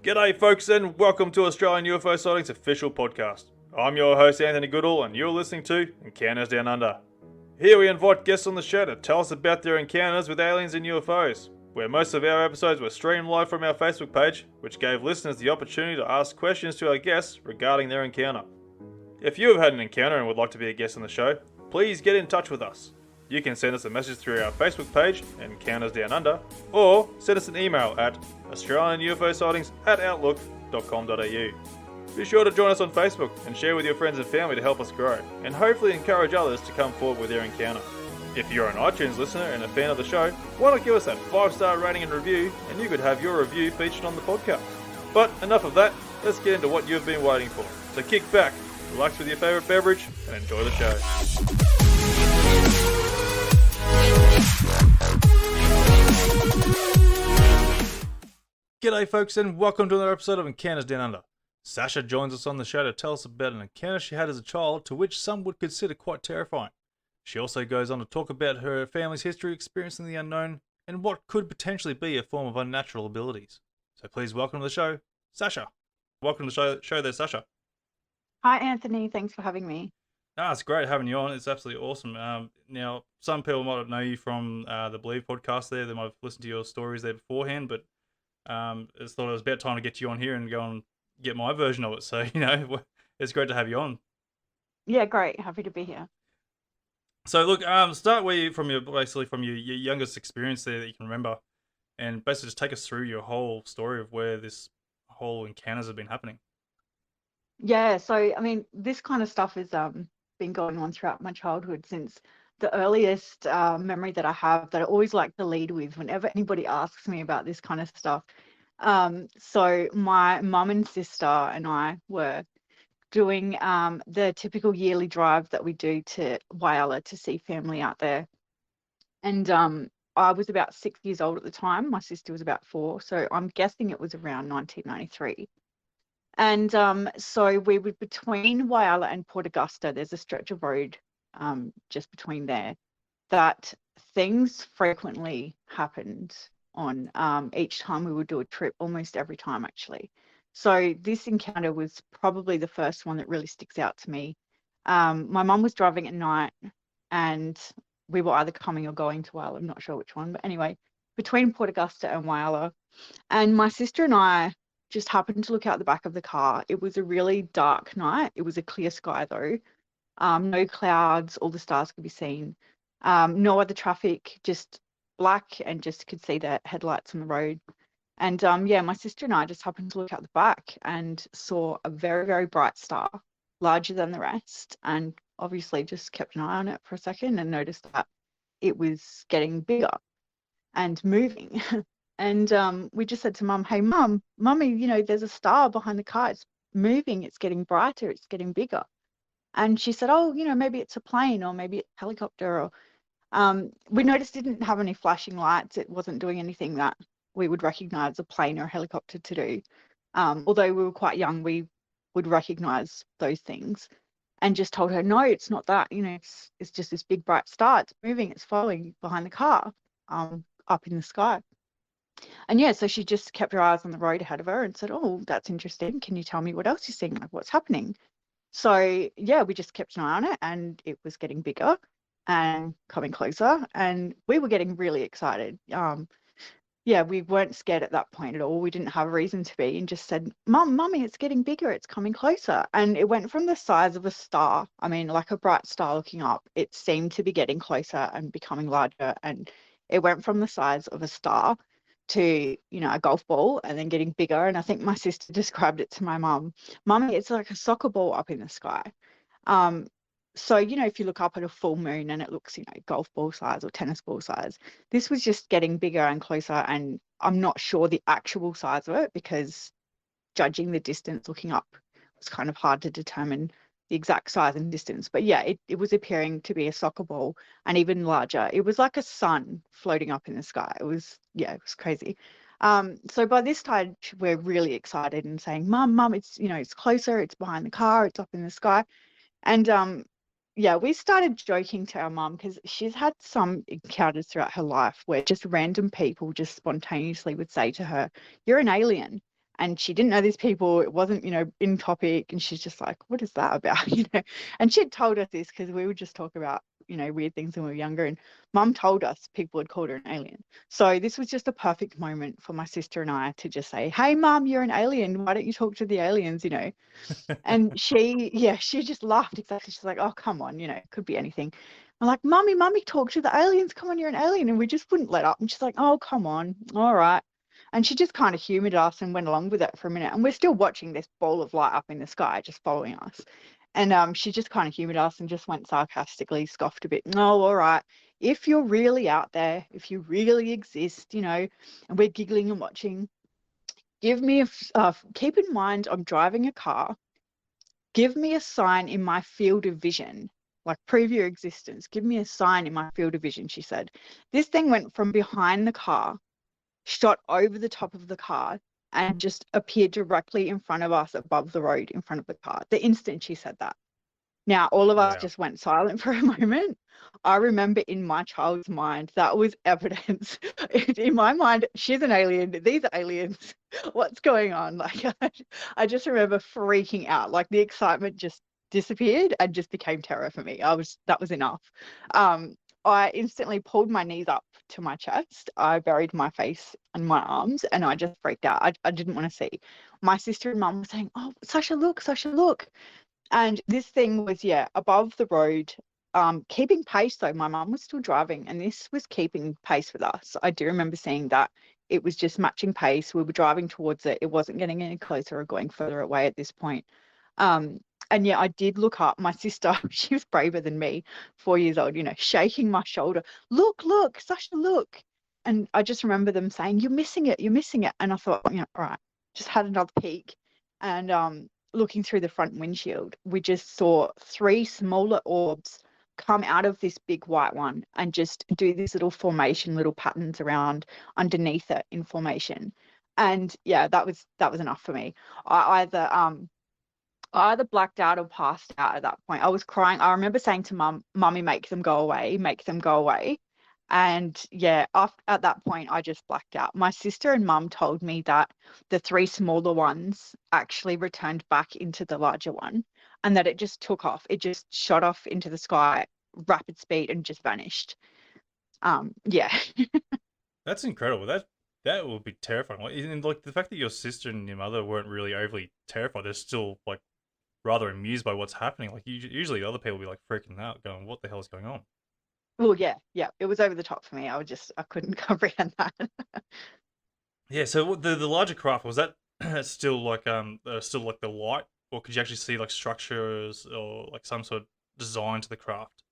G'day folks and welcome to Australian UFO Sightings official podcast. I'm your host Anthony Goodall and you're listening to Encounters Down Under. Here we invite guests on the show to tell us about their encounters with aliens and UFOs, where most of our episodes were streamed live from our Facebook page, which gave listeners the opportunity to ask questions to our guests regarding their encounter. If you have had an encounter and would like to be a guest on the show, please get in touch with us. You can send us a message through our Facebook page, Encounters Down Under, or send us an email at australianUFOsightings@outlook.com.au. Be sure to join us on Facebook and share with your friends and family to help us grow, and hopefully encourage others to come forward with their encounter. If you're an iTunes listener and a fan of the show, why not give us that 5-star rating and review, and you could have your review featured on the podcast. But enough of that, let's get into what you've been waiting for. So kick back, relax with your favourite beverage, and enjoy the show. G'day folks and welcome to another episode of Encounters Down Under. Sasha joins us on the show to tell us about an encounter she had as a child to which some would consider quite terrifying. She also goes on to talk about her family's history experiencing the unknown and what could potentially be a form of unnatural abilities. So please welcome to the show, Sasha. Welcome to the show there, Sasha. Hi Anthony, thanks for having me. It's great having you on. It's absolutely awesome. Now, some people might not know you from the Believe podcast there. They might have listened to your stories there beforehand, but I just thought it was about time to get you on here and go and get my version of it. So, it's great to have you on. Yeah, great. Happy to be here. So, look, start from your youngest experience there that you can remember, and basically just take us through your whole story of where this whole encounters have been happening. Yeah, so this kind of stuff has been going on throughout my childhood since the earliest memory that I have, that I always like to lead with whenever anybody asks me about this kind of stuff. So my mum and sister and I were doing the typical yearly drive that we do to Whyalla to see family out there. And I was about 6 years old at the time. My sister was about 4. So I'm guessing it was around 1993. And so we were between Whyalla and Port Augusta. There's a stretch of road just between there that things frequently happened on each time we would do a trip, almost every time actually. So this encounter was probably the first one that really sticks out to me. My mum was driving at night and we were either coming or going to Whyalla. I'm not sure which one, but anyway, between Port Augusta and Whyalla. And my sister and I just happened to look out the back of the car. It was a really dark night. It was a clear sky though. No clouds, all the stars could be seen. No other traffic, just black, and just could see the headlights on the road. And my sister and I just happened to look out the back and saw a very, very bright star, larger than the rest. And obviously just kept an eye on it for a second and noticed that it was getting bigger and moving. And we just said to Mum, "Hey, Mummy, there's a star behind the car. It's moving. It's getting brighter. It's getting bigger." And she said, "Oh, maybe it's a plane or maybe it's a helicopter." Or we noticed it didn't have any flashing lights. It wasn't doing anything that we would recognize a plane or a helicopter to do. Although we were quite young, we would recognize those things, and just told her, "No, it's not that. It's just this big bright star. It's moving. It's following behind the car up in the sky." And so she just kept her eyes on the road ahead of her and said, "Oh, that's interesting. Can you tell me what else you're seeing? Like, what's happening?" So we just kept an eye on it, and it was getting bigger and coming closer, and we were getting really excited. We weren't scared at that point at all. We didn't have a reason to be, and just said, Mummy, it's getting bigger. It's coming closer." And it went from the size of a star, like a bright star looking up. It seemed to be getting closer and becoming larger, and it went from the size of a star to a golf ball, and then getting bigger. And I think my sister described it to my mum, "Mummy, it's like a soccer ball up in the sky." So if you look up at a full moon and it looks golf ball size or tennis ball size, this was just getting bigger and closer. And I'm not sure the actual size of it, because judging the distance looking up was kind of hard to determine the exact size and distance. But it was appearing to be a soccer ball, and even larger. It was like a sun floating up in the sky. It was crazy. So by this time we're really excited and saying, Mum, it's it's closer, it's behind the car, it's up in the sky. And we started joking to our mum, because she's had some encounters throughout her life where just random people just spontaneously would say to her, "You're an alien." and she didn't know these people. It wasn't, in topic, and she's just like, what is that about? And she had told us this because we would just talk about, weird things when we were younger, and mum told us people had called her an alien. So this was just a perfect moment for my sister and I to just say, hey mum, you're an alien, why don't you talk to the aliens? And she just laughed. Exactly. She's like, oh, come on, it could be anything. I'm like, mummy, talk to the aliens. Come on, you're an alien. And we just wouldn't let up. And she's like, oh, come on. All right. And she just kind of humored us and went along with it for a minute. And we're still watching this ball of light up in the sky, just following us. And she just kind of humored us and just went sarcastically, scoffed a bit. No, all right. If you're really out there, if you really exist, and we're giggling and watching, keep in mind, I'm driving a car. Give me a sign in my field of vision, like prove your existence. Give me a sign in my field of vision, she said. This thing went from behind the car, shot over the top of the car, and just appeared directly in front of us above the road in front of the car. The instant she said that. Now, all of us Wow. just went silent for a moment. I remember in my child's mind, that was evidence. In my mind, she's an alien. These are aliens. What's going on? Like, I just remember freaking out. Like, the excitement just disappeared and just became terror for me. That was enough. I instantly pulled my knees up to my chest. I buried my face in my arms and I just freaked out. I didn't want to see. My sister and mum were saying, oh, Sasha, look, Sasha, look. And this thing was, above the road, keeping pace though. My mum was still driving and this was keeping pace with us. I do remember seeing that it was just matching pace. We were driving towards it. It wasn't getting any closer or going further away at this point. Um, and I did look up. My sister, she was braver than me, 4 years old, shaking my shoulder. Look, Sasha, look. And I just remember them saying, you're missing it, you're missing it. And I thought, all right, just had another peek. And looking through the front windshield, we just saw three smaller orbs come out of this big white one and just do this little formation, little patterns around underneath it in formation. And that was enough for me. I either I either blacked out or passed out at that point. I was crying. I remember saying to mummy, make them go away, make them go away. And at that point, I just blacked out. My sister and mum told me that the three smaller ones actually returned back into the larger one and that it just took off. It just shot off into the sky, rapid speed, and just vanished. Yeah. That's incredible. That would be terrifying. Like the fact that your sister and your mother weren't really overly terrified, they're still like rather amused by what's happening. Like usually other people will be like freaking out, going, "What the hell is going on?" Well, yeah. It was over the top for me. I couldn't comprehend that. Yeah. So the larger craft, was that still like the light, or could you actually see like structures or like some sort of design to the craft?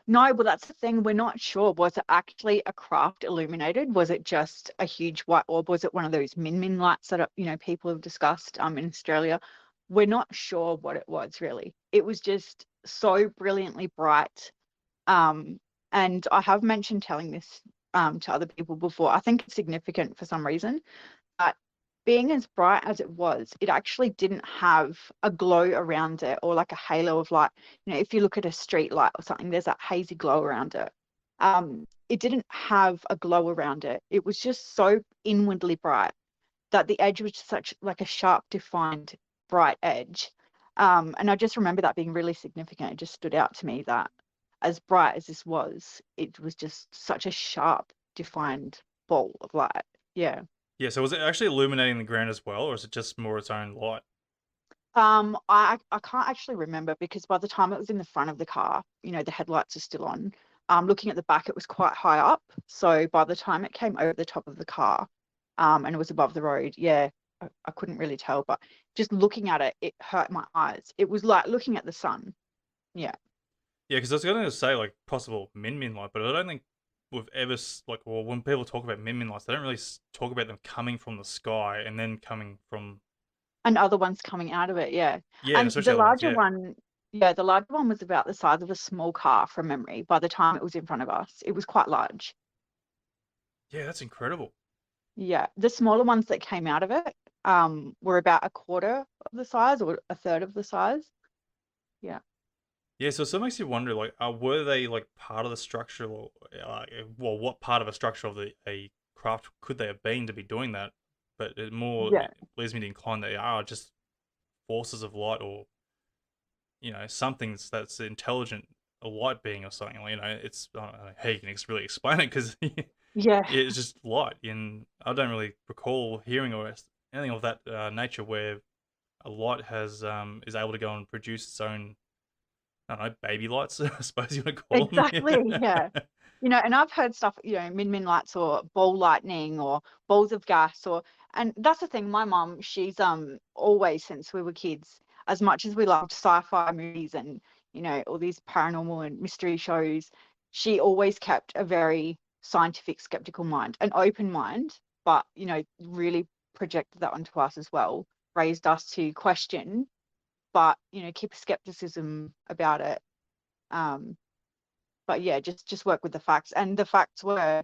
No, well, that's the thing. We're not sure. Was it actually a craft illuminated? Was it just a huge white orb? Was it one of those min lights that people have discussed in Australia? We're not sure what it was really. It was just so brilliantly bright. Um, and I have mentioned telling this to other people before. I think it's significant for some reason. But being as bright as it was, it actually didn't have a glow around it or like a halo of light. If you look at a street light or something, there's that hazy glow around it. It didn't have a glow around it. It was just so inwardly bright that the edge was such like a sharp, defined, bright edge. And I just remember that being really significant. It just stood out to me that as bright as this was, it was just such a sharp, defined ball of light. Yeah. Yeah. So was it actually illuminating the ground as well, or is it just more its own light? I can't actually remember because by the time it was in the front of the car, the headlights are still on. Looking at the back, it was quite high up. So by the time it came over the top of the car, and it was above the road, I couldn't really tell. But just looking at it, it hurt my eyes. It was like looking at the sun. Yeah. Yeah, because I was going to say like possible min light, but I don't think we've ever like, well, when people talk about min lights, they don't really talk about them coming from the sky and then coming from, And other ones coming out of it, yeah. yeah, and And especially other ones, yeah. the larger one was about the size of a small car from memory by the time it was in front of us. It was quite large. Yeah, that's incredible. Yeah. The smaller ones that came out of it were about a quarter of the size or a third of the size. Yeah. Yeah, so it makes you wonder, like, were they like part of the structure, or well, what part of a structure of a craft could they have been to be doing that? but it more Yeah, leads me to incline that they are just forces of light, or something that's intelligent, a light being or something. It's I don't know how you can really explain it, because yeah, it's just light. And I don't really recall hearing or anything of that nature where a light has is able to go and produce its own, I don't know, baby lights, I suppose you would call them. exactly. Yeah. And I've heard stuff, min lights or ball lightning or balls of gas and that's the thing. My mum, she's always, since we were kids, as much as we loved sci-fi movies and, all these paranormal and mystery shows, she always kept a very scientific, skeptical mind, an open mind, but, really projected that onto us as well, raised us to question, but, keep skepticism about it. Um, but yeah, just work with the facts. And the facts were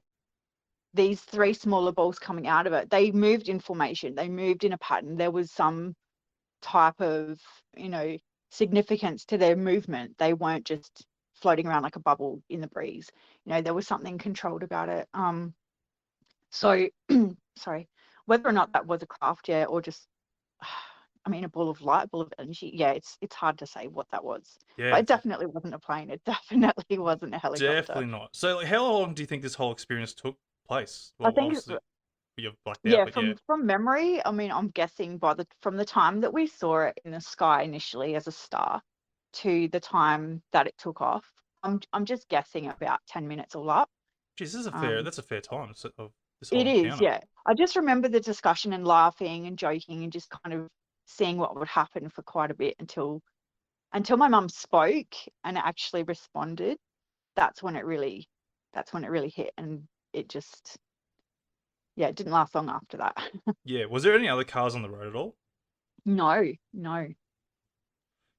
these three smaller balls coming out of it. They moved in formation. They moved in a pattern. There was some type of, significance to their movement. They weren't just floating around like a bubble in the breeze. There was something controlled about it. So sorry, whether or not that was a craft, yeah, or just I mean, a ball of light, ball of energy. Yeah, it's hard to say what that was, Yeah, but it definitely wasn't a plane. It definitely wasn't a helicopter. definitely not. So, like, how long do you think this whole experience took place? I Well, think, obviously you've blacked out, yeah, but yeah. from memory, I mean, I'm guessing from the time that we saw it in the sky initially as a star to the time that it took off, I'm just guessing about 10 minutes all up. Geez, Um, that's a fair time of this whole it is, encounter. yeah. I just remember the discussion and laughing and joking and just kind of seeing what would happen for quite a bit until my mum spoke and actually responded. That's when it really hit, and it just, yeah, it didn't last long after that. Yeah, was there any other cars on the road at all? No, no.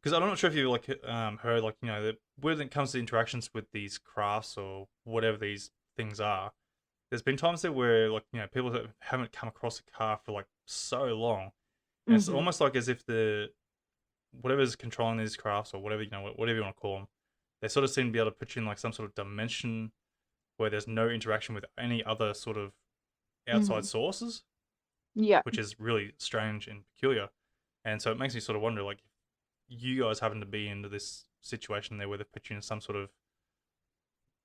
Because I'm not sure if you like heard, like, that when it comes to interactions with these crafts or whatever these things are, there's been times there where, like, people that haven't come across a car for like so long, and it's Hmm. almost like as if the whatever's controlling these crafts, or whatever, whatever you want to call them, they sort of seem to be able to put you in like some sort of dimension where there's no interaction with any other sort of outside Hmm. sources, Yeah. which is really strange and peculiar. And so it makes me sort of wonder, like, if you guys happen to be into this situation there where they put you in some sort of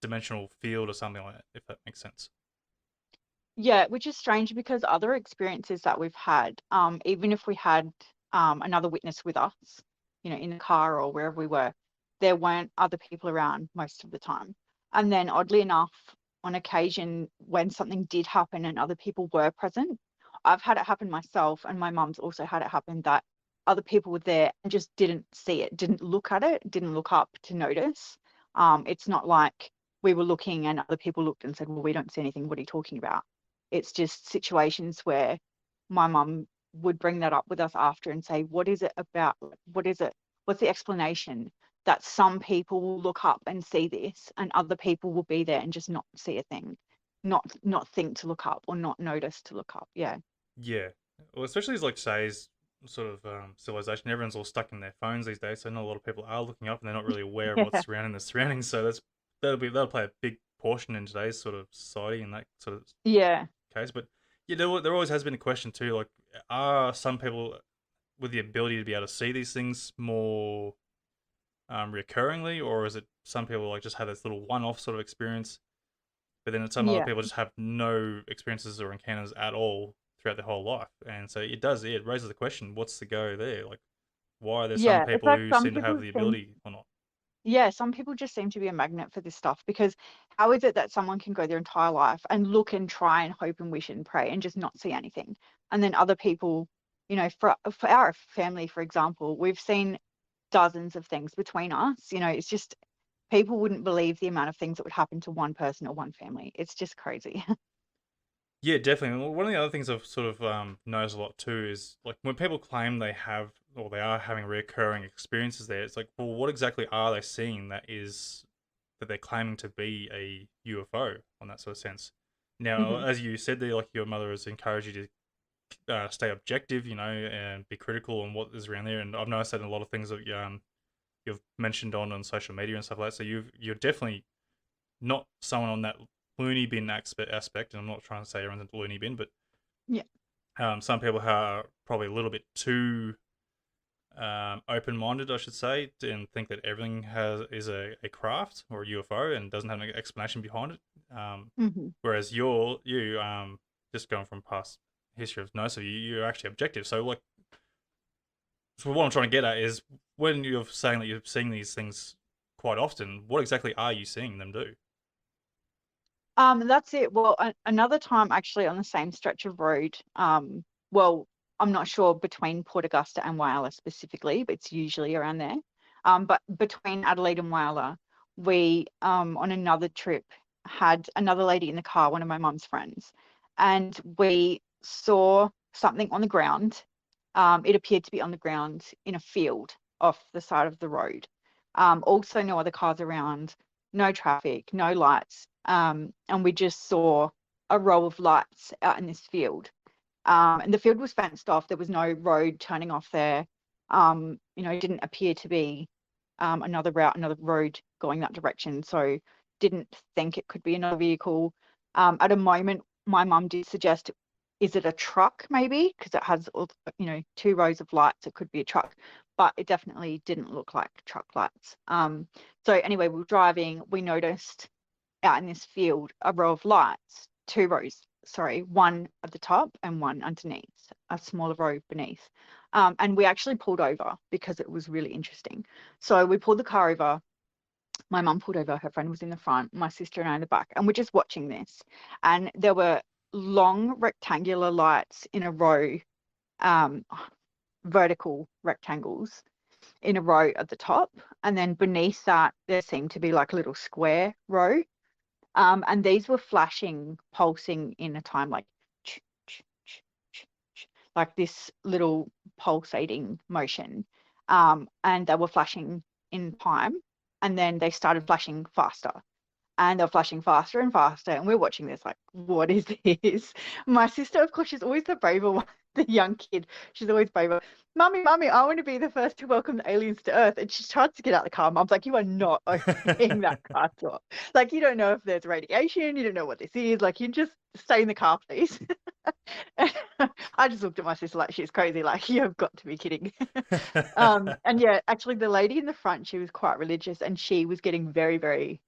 dimensional field or something like that, if that makes sense. Yeah, which is strange because other experiences that we've had, even if we had another witness with us, in the car or wherever we were, there weren't other people around most of the time. And then oddly enough, on occasion when something did happen and other people were present, I've had it happen myself, and my mum's also had it happen that other people were there and just didn't see it, didn't look at it, didn't look up to notice. It's not like we were looking and other people looked and said, well, we don't see anything. What are you talking about? It's just situations where my mum would bring that up with us after and say, what is it about? What is it? What's the explanation that some people will look up and see this and other people will be there and just not see a thing, not think to look up or not notice to look up. Yeah. Yeah. Well, especially as, like, today's sort of civilization, everyone's all stuck in their phones these days, so not a lot of people are looking up and they're not really aware of what's Yeah. surrounding the surroundings. So that'll play a big portion in today's sort of society in that sort of Yeah. case. But yeah, there always has been a question too, like, are some people with the ability to be able to see these things more recurringly, or is it some people like just have this little one-off sort of experience, but then some other Yeah. people just have no experiences or encounters at all throughout their whole life? And so it raises the question, what's the go there? Like, why are there some Yeah. It's people like who some seem to have people the seem ability or not? Yeah, some people just seem to be a magnet for this stuff because how is it that someone can go their entire life and look and try and hope and wish and pray and just not see anything? And then other people, for our family, for example, we've seen dozens of things between us. It's just people wouldn't believe the amount of things that would happen to one person or one family. It's just crazy. Yeah, definitely. One of the other things I've sort of noticed a lot too is, like, when people claim they have or they are having recurring experiences there, it's like, well, what exactly are they seeing that they're claiming to be a UFO on that sort of sense? Now, Hmm. as you said there, like, your mother has encouraged you to stay objective, and be critical on what is around there. And I've noticed that in a lot of things that you've mentioned on social media and stuff like that. So you're definitely not someone on that loony bin aspect. And I'm not trying to say everyone's a loony bin, but Yeah. Some people are probably a little bit too open-minded, I should say, and think that everything is a craft or a UFO and doesn't have an explanation behind it. Hmm. Whereas you just going from past history of most of you, you're actually objective. So like, so what I'm trying to get at is when you're saying that you're seeing these things quite often, what exactly are you seeing them do? That's it. Well, another time actually on the same stretch of road, well, I'm not sure between Port Augusta and Whyalla specifically, but it's usually around there. But between Adelaide and Whyalla, we on another trip had another lady in the car, one of my mum's friends, and we saw something on the ground. It appeared to be on the ground in a field off the side of the road. Also, no other cars around, no traffic, no lights. And we just saw a row of lights out in this field. And the field was fenced off. There was no road turning off there. It didn't appear to be another route, another road going that direction. So didn't think it could be another vehicle. At a moment, my mum did suggest, is it a truck maybe? Because it has, two rows of lights. It could be a truck, but it definitely didn't look like truck lights. So anyway, we were driving. We noticed out in this field a row of lights, two rows, sorry, one at the top and one underneath, a smaller row beneath. And we actually pulled over because it was really interesting. So we pulled the car over. My mum pulled over, her friend was in the front, my sister and I in the back, and we're just watching this. And there were long rectangular lights in a row, um, vertical rectangles in a row at the top. And then beneath that, there seemed to be like a little square row. And these were flashing, pulsing in a time like like this little pulsating motion. And they were flashing in time, and then they started flashing faster. And they're flashing faster and faster. And we're watching this like, what is this? My sister, of course, she's always the braver one, the young kid. She's always braver. Mummy, mummy, I want to be the first to welcome the aliens to Earth. And she tries to get out of the car. Mum's like, you are not opening that car door. Like, you don't know if there's radiation. You don't know what this is. Like, you just stay in the car, please. I just looked at my sister like she's crazy. Like, you've got to be kidding. And yeah, actually, the lady in the front, she was quite religious, and she was getting very, very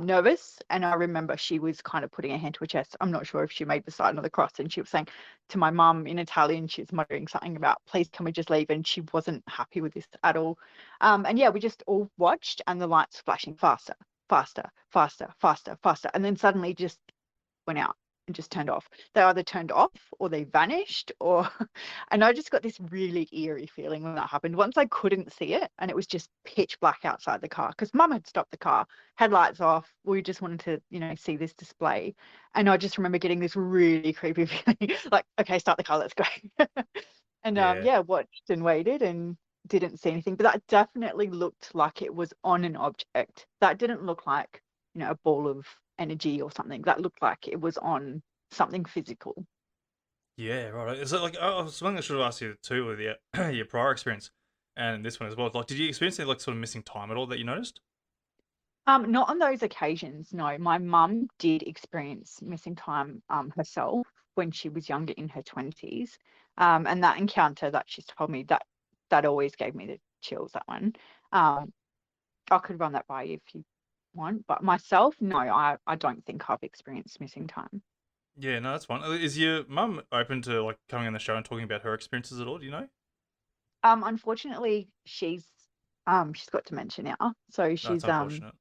nervous. And I remember she was kind of putting her hand to her chest. I'm not sure if she made the sign of the cross, and she was saying to my mum in Italian, she was muttering something about, please, can we just leave? And she wasn't happy with this at all. And yeah, we just all watched, and the lights flashing faster, faster, faster, faster, faster. And then suddenly just went out and just turned off. They either turned off or they vanished, or and I just got this really eerie feeling when that happened. Once I couldn't see it, and it was just pitch black outside the car because mum had stopped the car, headlights off. We just wanted to, see this display. And I just remember getting this really creepy feeling like, okay, start the car, let's go. And Yeah. yeah, watched and waited and didn't see anything. But that definitely looked like it was on an object. That didn't look like, a ball of energy or something. That looked like it was on something physical. Yeah, right. Is it like something I should have asked you too with your your prior experience and this one as well? Like, did you experience any like sort of missing time at all that you noticed? Not on those occasions, no. My mum did experience missing time herself when she was younger in her 20s. And that encounter that she's told me, that always gave me the chills, that one. Um, I could run that by you if you want, but myself, no, I don't think I've experienced missing time. Yeah, no, that's fine. Is your mum open to like coming on the show and talking about her experiences at all? Do you know? Unfortunately, she's got dementia now, so That's she's unfortunate.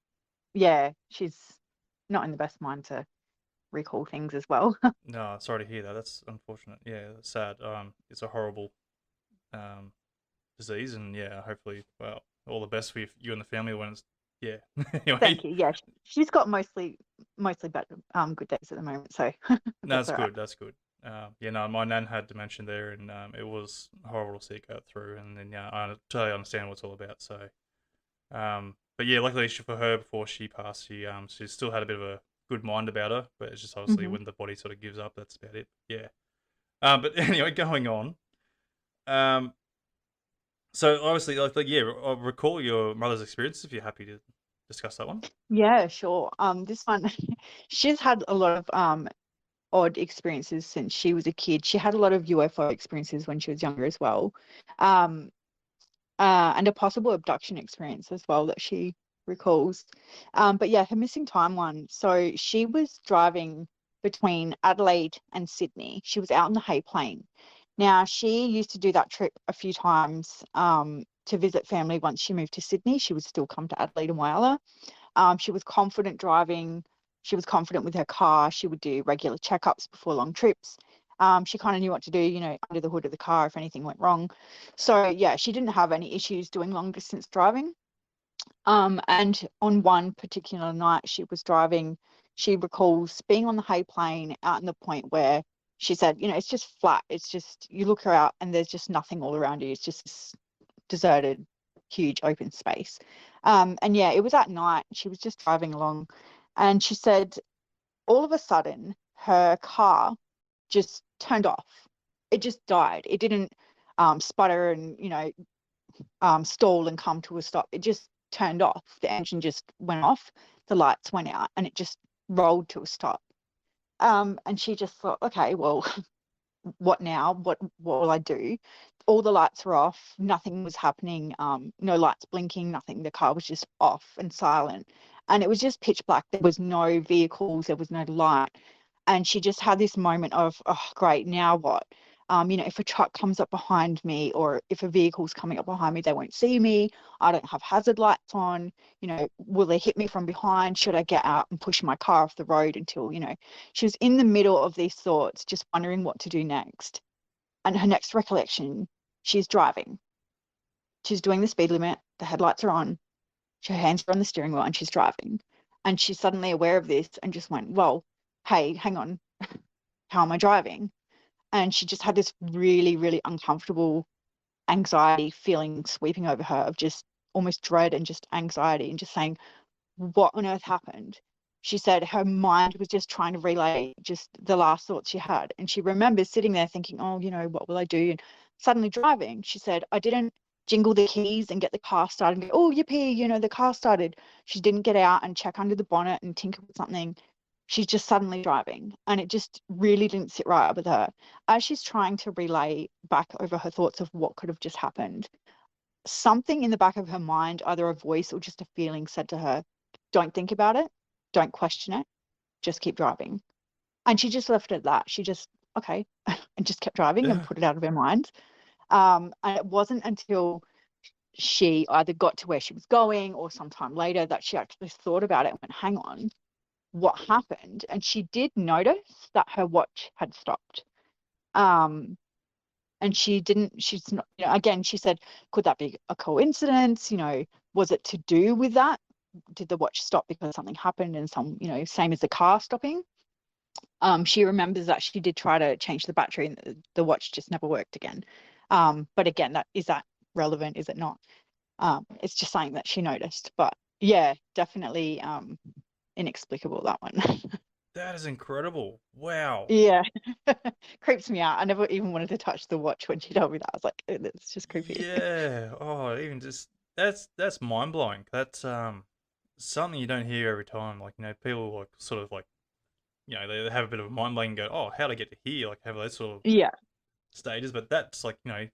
yeah, she's not in the best mind to recall things as well. No, sorry to hear that. That's unfortunate. Yeah, that's sad. It's a horrible um disease, and yeah, hopefully, well, all the best for you and the family when it's yeah. Thank Anyway, you. Yeah, she's got mostly better good days at the moment, so no, that's that's all right. good. That's good. Yeah, no, my nan had dementia there, and it was horrible to see it go through. And then yeah, I totally understand what it's all about. So, but yeah, luckily for her, before she passed, she still had a bit of a good mind about her. But it's just obviously Hmm. when the body sort of gives up, that's about it. Yeah. But anyway, going on. Um, so obviously, like yeah, I'll recall your mother's experience if you're happy to discuss that one. Yeah, sure. This one, she's had a lot of odd experiences since she was a kid. She had a lot of UFO experiences when she was younger as well, um, and a possible abduction experience as well that she recalls. But yeah, her missing time one. So she was driving between Adelaide and Sydney. She was out in the Hay Plain. Now, she used to do that trip a few times to visit family. Once she moved to Sydney, she would still come to Adelaide and Whyalla. She was confident driving. She was confident with her car. She would do regular checkups before long trips. She kind of knew what to do, you know, under the hood of the car if anything went wrong. So yeah, she didn't have any issues doing long distance driving. And on one particular night she was driving, she recalls being on the Hay Plain out in the point where she said, you know, it's just flat. It's just, you look her out and there's just nothing all around you. It's just this deserted, huge open space. And yeah, it was at night. She was just driving along and she said all of a sudden her car just turned off. It just died. It didn't sputter and, you know, stall and come to a stop. It just turned off. The engine just went off. The lights went out and it just rolled to a stop. And she just thought, okay, well, what now? What will I do? All the lights were off. Nothing was happening. No lights blinking, nothing. The car was just off and silent. And it was just pitch black. There was no vehicles. There was no light. And she just had this moment of, oh, great, now what? You know, if a truck comes up behind me or if a vehicle's coming up behind me, they won't see me. I don't have hazard lights on. You know, will they hit me from behind? Should I get out and push my car off the road until, you know, she was in the middle of these thoughts, just wondering what to do next. And her next recollection, she's driving. She's doing the speed limit. The headlights are on. Her hands are on the steering wheel and she's driving. And she's suddenly aware of this and just went, well, hey, hang on. How am I driving? And she just had this really, really uncomfortable anxiety feeling sweeping over her of just almost dread and just anxiety and just saying, what on earth happened? She said her mind was just trying to relay just the last thoughts she had. And she remembers sitting there thinking, oh, you know, what will I do? And suddenly driving, she said, I didn't jingle the keys and get the car started and go, oh, yippee, you know, the car started. She didn't get out and check under the bonnet and tinker with something. She's just suddenly driving. And it just really didn't sit right with her. As she's trying to relay back over her thoughts of what could have just happened, something in the back of her mind, either a voice or just a feeling, said to her, don't think about it, don't question it, just keep driving. And she just left it at that. She just, okay, and just kept driving and Yeah. put it out of her mind. And it wasn't until she either got to where she was going or sometime later that she actually thought about it and went, hang on, what happened? And she did notice that her watch had stopped. Um, and she's not, you know, again, she said, could that be a coincidence? You know, was it to do with that? Did the watch stop because something happened and some, you know, same as the car stopping? She remembers that she did try to change the battery and the watch just never worked again. But again, that relevant? Is it not? It's just something that she noticed. But yeah, definitely inexplicable, that one. That is incredible. Wow. Yeah. Creeps me out. I never even wanted to touch the watch when she told me that. I was like, "Oh, that's just creepy." Yeah. Oh, even just that's mind blowing. That's something you don't hear every time. Like, you know, people like sort of like, you know, they have a bit of a mind blank and go, oh, how'd I get to here? Like have those sort of Yeah. stages. But that's like, you know,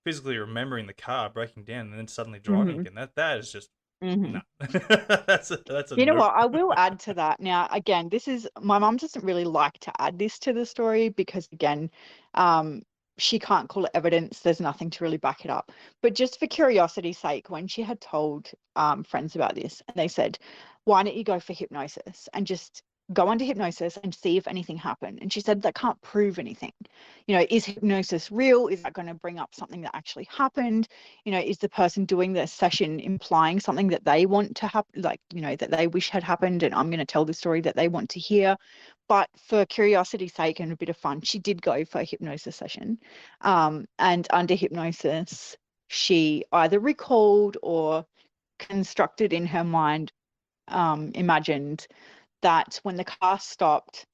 physically remembering the car breaking down and then suddenly driving Hmm. again. That is just Hmm. no. That's a You know nope. what? I will add to that. Now, again, this is my mum doesn't really like to add this to the story because, again, um, she can't call it evidence. There's nothing to really back it up. But just for curiosity's sake, when she had told friends about this, and they said, "Why don't you go for hypnosis and just go under hypnosis and see if anything happened?" And she said, "That can't prove anything. You know, is hypnosis real? Is that going to bring up something that actually happened? You know, is the person doing the session implying something that they want to happen, like, you know, that they wish had happened, and I'm going to tell the story that they want to hear?" But for curiosity's sake and a bit of fun, she did go for a hypnosis session. And under hypnosis, she either recalled or constructed in her mind, imagined that when the car stopped,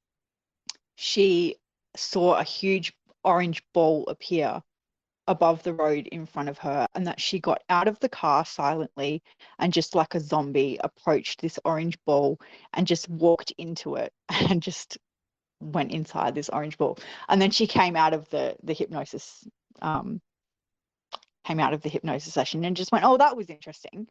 she saw a huge orange ball appear above the road in front of her, and that she got out of the car silently and just like a zombie approached this orange ball and just walked into it and just went inside this orange ball. And then she came out of the hypnosis session and just went, oh, that was interesting.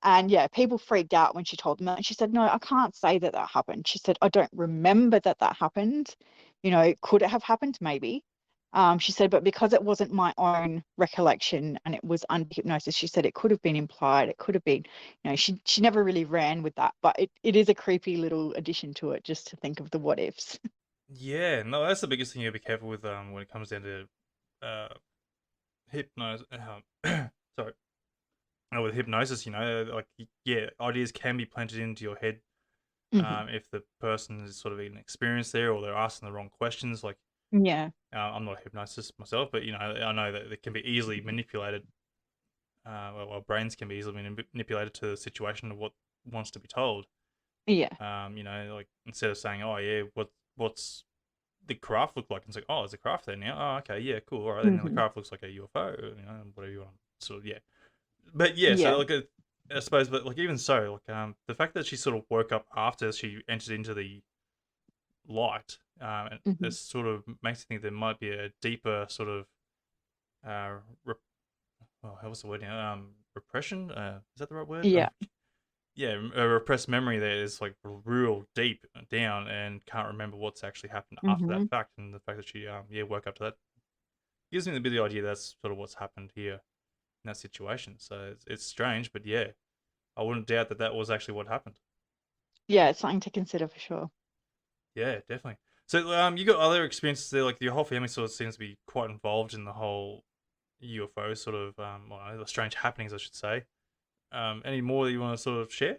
And yeah, people freaked out when she told them that. And she said, no, I can't say that happened. She said, I don't remember that happened. Could it have happened? Maybe. She said, but because it wasn't my own recollection and it was under hypnosis, she said it could have been implied. It could have been, she never really ran with that, but it is a creepy little addition to it, just to think of the what ifs. Yeah, no, that's the biggest thing you gotta be careful with when it comes down to hypnosis. Sorry, with hypnosis, like yeah, ideas can be planted into your head if the person is sort of inexperienced there or they're asking the wrong questions. Like, Yeah. I'm not a hypnotist myself, but I know that it can be easily manipulated. Well, brains can be easily manipulated to the situation of what wants to be told. Yeah. Like instead of saying, "Oh yeah, what's the craft look like?" And it's like, "Oh, there's a craft there now. Oh, okay, yeah, cool. All right, then the craft looks like a UFO. Whatever you want." So yeah, but yeah, so Yeah. like I suppose, but like even so, like the fact that she sort of woke up after she entered into the light, it sort of makes you think there might be a deeper sort of what's the word now? Repression? Is that the right word? Yeah. Yeah, a repressed memory that is like real deep down and can't remember what's actually happened after that fact, and the fact that she woke up to that gives me a bit of the idea that's sort of what's happened here in that situation. So it's strange, but yeah, I wouldn't doubt that that was actually what happened. Yeah, it's something to consider for sure. Yeah, definitely. So you got other experiences there, like your whole family sort of seems to be quite involved in the whole UFO sort of the strange happenings, I should say. Any more that you want to sort of share?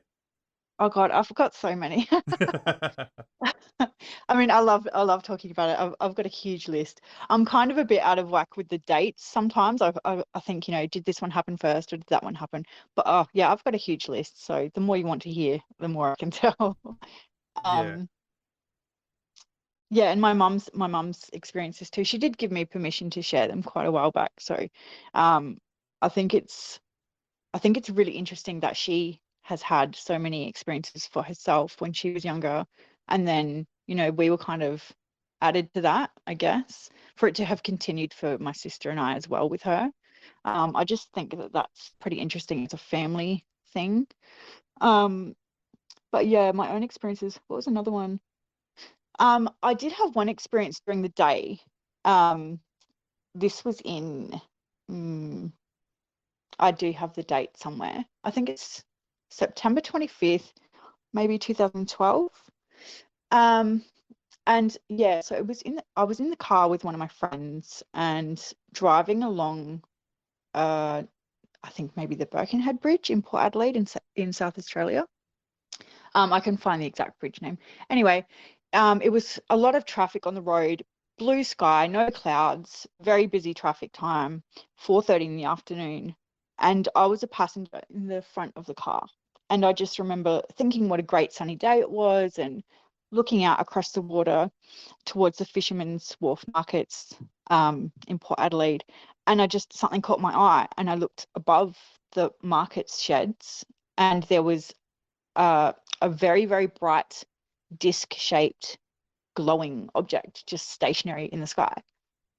Oh God, I forgot so many. I mean, I love talking about it. I've got a huge list. I'm kind of a bit out of whack with the dates sometimes. I think, did this one happen first or did that one happen? But oh yeah, I've got a huge list. So the more you want to hear, the more I can tell. Yeah. Um, yeah, and my mum's experiences too. She did give me permission to share them quite a while back. So um, I think it's I think it's really interesting that she has had so many experiences for herself when she was younger. And then, we were kind of added to that, I guess, for it to have continued for my sister and I as well with her. I just think that that's pretty interesting. It's a family thing. Um, but yeah, my own experiences. What was another one? I did have one experience during the day. Um, this was in, mm, I do have the date somewhere. I think it's September 25th, maybe 2012. Um, and yeah, so I was in the car with one of my friends and driving along, I think maybe the Birkenhead Bridge in Port Adelaide in South Australia. I can find the exact bridge name. Anyway, it was a lot of traffic on the road, blue sky, no clouds, very busy traffic time, 4:30 in the afternoon. And I was a passenger in the front of the car. And I just remember thinking what a great sunny day it was and looking out across the water towards the Fisherman's Wharf markets in Port Adelaide. And something caught my eye and I looked above the market's sheds and there was a very, very bright disc-shaped glowing object just stationary in the sky.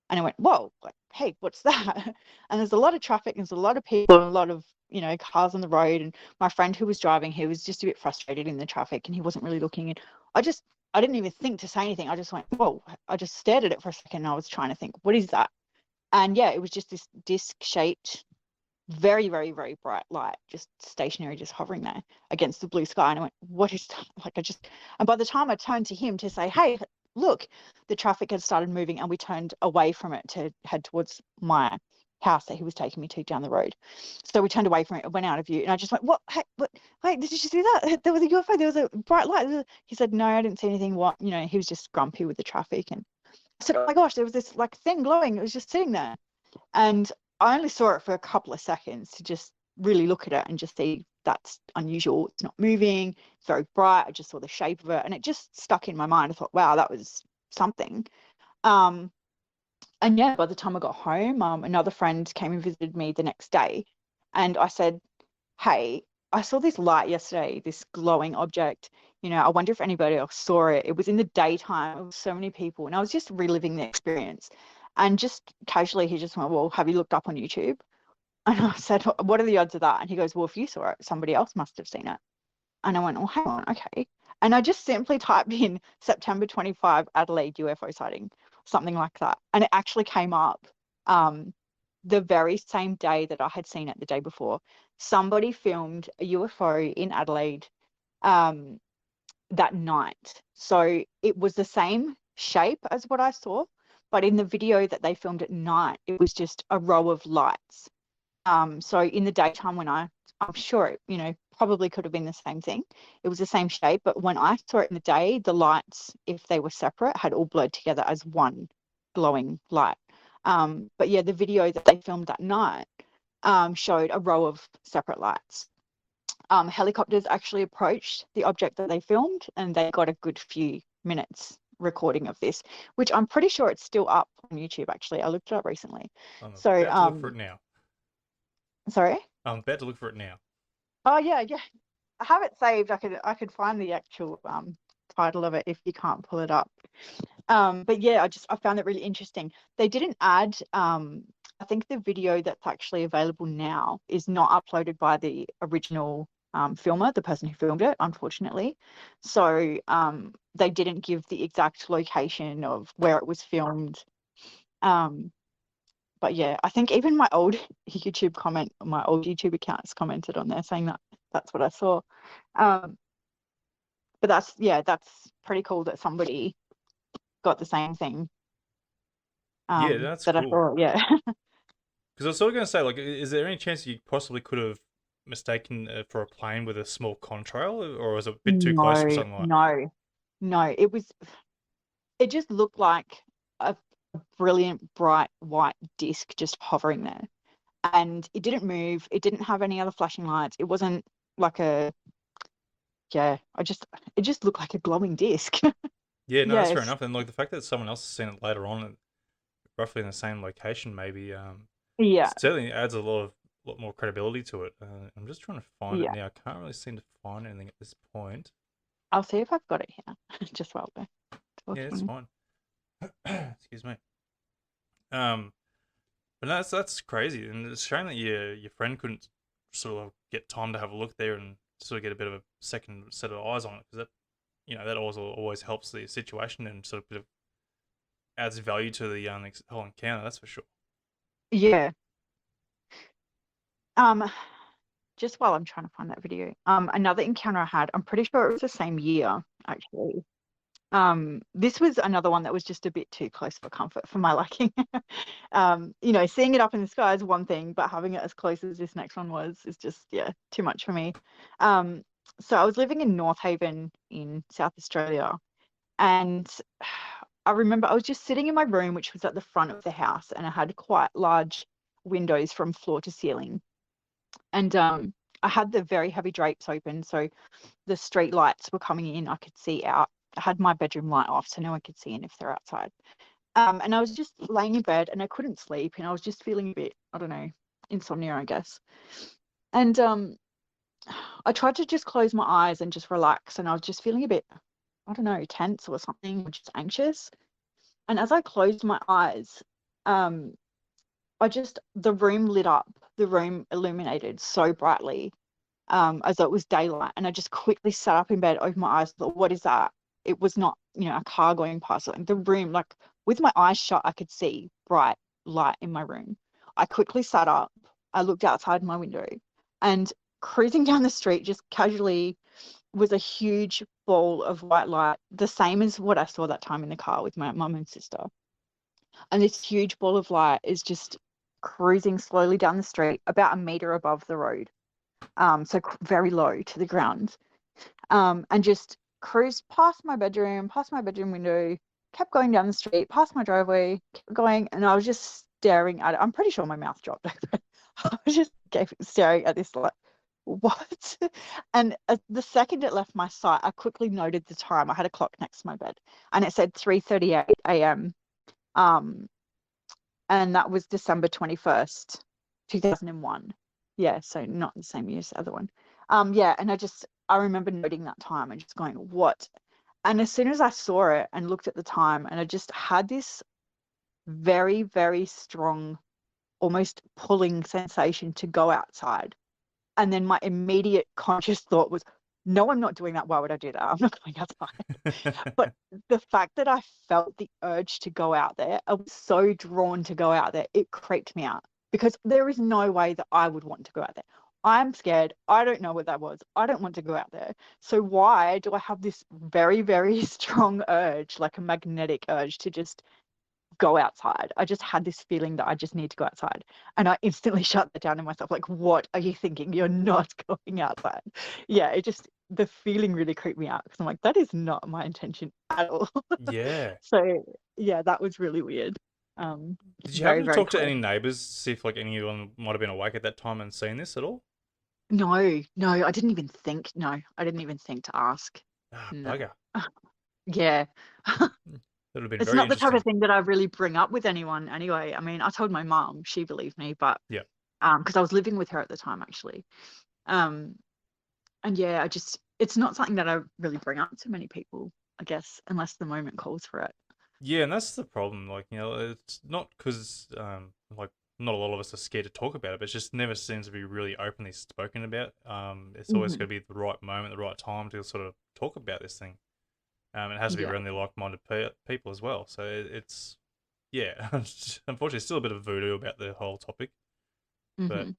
And I went, whoa, like, hey, what's that? And there's a lot of traffic, and there's a lot of people, and a lot of, cars on the road. And my friend who was driving, he was just a bit frustrated in the traffic and he wasn't really looking. And I didn't even think to say anything. I just went, whoa, I just stared at it for a second. And I was trying to think, what is that? And yeah, it was just this disc-shaped very, very, very bright light, just stationary, just hovering there against the blue sky. And I went, what is that? And by the time I turned to him to say, hey, look, the traffic had started moving and we turned away from it to head towards my house that he was taking me to down the road. So we turned away from it, it went out of view. And I just went, what? Hey, what? Wait, did you see that? There was a UFO, there was a bright light. He said, no, I didn't see anything. What? He was just grumpy with the traffic. And I said, oh my gosh, there was this like thing glowing. It was just sitting there. And I only saw it for a couple of seconds to just really look at it and just see that's unusual. It's not moving. It's very bright. I just saw the shape of it and it just stuck in my mind. I thought, wow, that was something. And yeah, by the time I got home, another friend came and visited me the next day. And I said, hey, I saw this light yesterday, this glowing object. I wonder if anybody else saw it. It was in the daytime. It was so many people, and I was just reliving the experience. And just casually, he just went, "Well, have you looked up on YouTube?" And I said, "What are the odds of that?" And he goes, "Well, if you saw it, somebody else must have seen it." And I went, "Oh, hang on, okay." And I just simply typed in September 25 Adelaide UFO sighting, something like that. And it actually came up um, the very same day that I had seen it the day before. Somebody filmed a UFO in Adelaide um, that night. So it was the same shape as what I saw, but in the video that they filmed at night, it was just a row of lights. So in the daytime I'm sure it, probably could have been the same thing. It was the same shape, but when I saw it in the day, the lights, if they were separate, had all blurred together as one glowing light. But yeah, the video that they filmed that night showed a row of separate lights. Helicopters actually approached the object that they filmed, and they got a good few minutes recording of this, which I'm pretty sure it's still up on YouTube. Actually, I looked it up recently. I'm So, about to look for it now. sorry. I'm about to look for it now. Oh yeah. I have it saved. I could find the actual title of it if you can't pull it up. But yeah, I found it really interesting. They didn't add I think the video that's actually available now is not uploaded by the original filmer, the person who filmed it, unfortunately. So they didn't give the exact location of where it was filmed. But yeah, I think even my old YouTube account has commented on there saying that that's what I saw. Um, but that's pretty cool that somebody got the same thing Yeah, that's that I cool. saw. Yeah. Because I was sort of going to say, like, is there any chance you possibly could have mistaken it for a plane with a small contrail, or was it a bit too close for No, sunlight? no. It just looked like a brilliant bright white disc just hovering there. And it didn't move. It didn't have any other flashing lights. It wasn't like it just looked like a glowing disc. Yeah, no, that's fair Yes. enough. And like the fact that someone else has seen it later on, roughly in the same location, maybe, Yeah. certainly adds a lot more credibility to it. I'm just trying to find it Yeah. now. I can't really seem to find anything at this point. I'll see if I've got it here just while we're Yeah, it's talking. fine. Excuse me. Um, but no, that's crazy, and it's a shame that your friend couldn't sort of get time to have a look there and sort of get a bit of a second set of eyes on it, because that that always helps the situation and sort of bit of adds value to the whole encounter. That's for sure. Yeah. Um, just while I'm trying to find that video, another encounter I had, I'm pretty sure it was the same year, actually. This was another one that was just a bit too close for comfort for my liking. Seeing it up in the sky is one thing, but having it as close as this next one is just, yeah, too much for me. Um, so I was living in North Haven in South Australia, and I remember I was just sitting in my room, which was at the front of the house, and I had quite large windows from floor to ceiling. And I had the very heavy drapes open, so the street lights were coming in. I could see out. I had my bedroom light off, so no one could see in if they're outside. And I was just laying in bed, and I couldn't sleep, and I was just feeling a bit, I don't know, insomnia, I guess. And I tried to just close my eyes and just relax, and I was just feeling a bit, I don't know, tense or something, or just anxious. And as I closed my eyes, um, the room lit up, the room illuminated so brightly, as though it was daylight. And I just quickly sat up in bed, opened my eyes, thought, what is that? It was not, a car going past. Like the room, like with my eyes shut, I could see bright light in my room. I quickly sat up. I looked outside my window, and cruising down the street just casually was a huge ball of white light, the same as what I saw that time in the car with my mum and sister. And this huge ball of light is just cruising slowly down the street about a meter above the road, so very low to the ground, and just cruised past my bedroom window, kept going down the street, past my driveway, kept going, and I was just staring at it. I'm pretty sure my mouth dropped open. I was just staring at this like, what? And the second it left my sight, I quickly noted the time. I had a clock next to my bed, and it said 3:38 a.m. Um, and that was December 21st, 2001. Yeah, so not the same year as the other one. Yeah, and I remember noting that time and just going, what? And as soon as I saw it and looked at the time, and I just had this very, very strong, almost pulling sensation to go outside. And then my immediate conscious thought was, no, I'm not doing that. Why would I do that? I'm not going outside. But the fact that I felt the urge to go out there, I was so drawn to go out there, it creeped me out because there is no way that I would want to go out there. I'm scared. I don't know what that was. I don't want to go out there. So why do I have this very, very strong urge, like a magnetic urge to just go outside? I just had this feeling that I just need to go outside. And I instantly shut that down in myself. Like, what are you thinking? You're not going outside. Yeah, the feeling really creeped me out because I'm like, that is not my intention at all. Yeah. So, yeah, that was really weird. Did you Very, happen to very talk to close. any neighbours, see if like anyone might have been awake at that time and seen this at all? No, no, I didn't even think. No, I didn't even think to ask. Ah, No. bugger. Yeah. That would have been It's very not the type of interesting. thing that I really bring up with anyone anyway. I mean, I told my mum, she believed me, but Yeah. because I was living with her at the time actually. Um, and yeah, it's not something that I really bring up to many people, I guess, unless the moment calls for it. Yeah, and that's the problem. Like, it's not because like not a lot of us are scared to talk about it, but it just never seems to be really openly spoken about. It's always Hmm. got to be the right moment, the right time to sort of talk about this thing. It has to be Yeah. around the like-minded people as well. So it's yeah, unfortunately, still a bit of voodoo about the whole topic, but Hmm.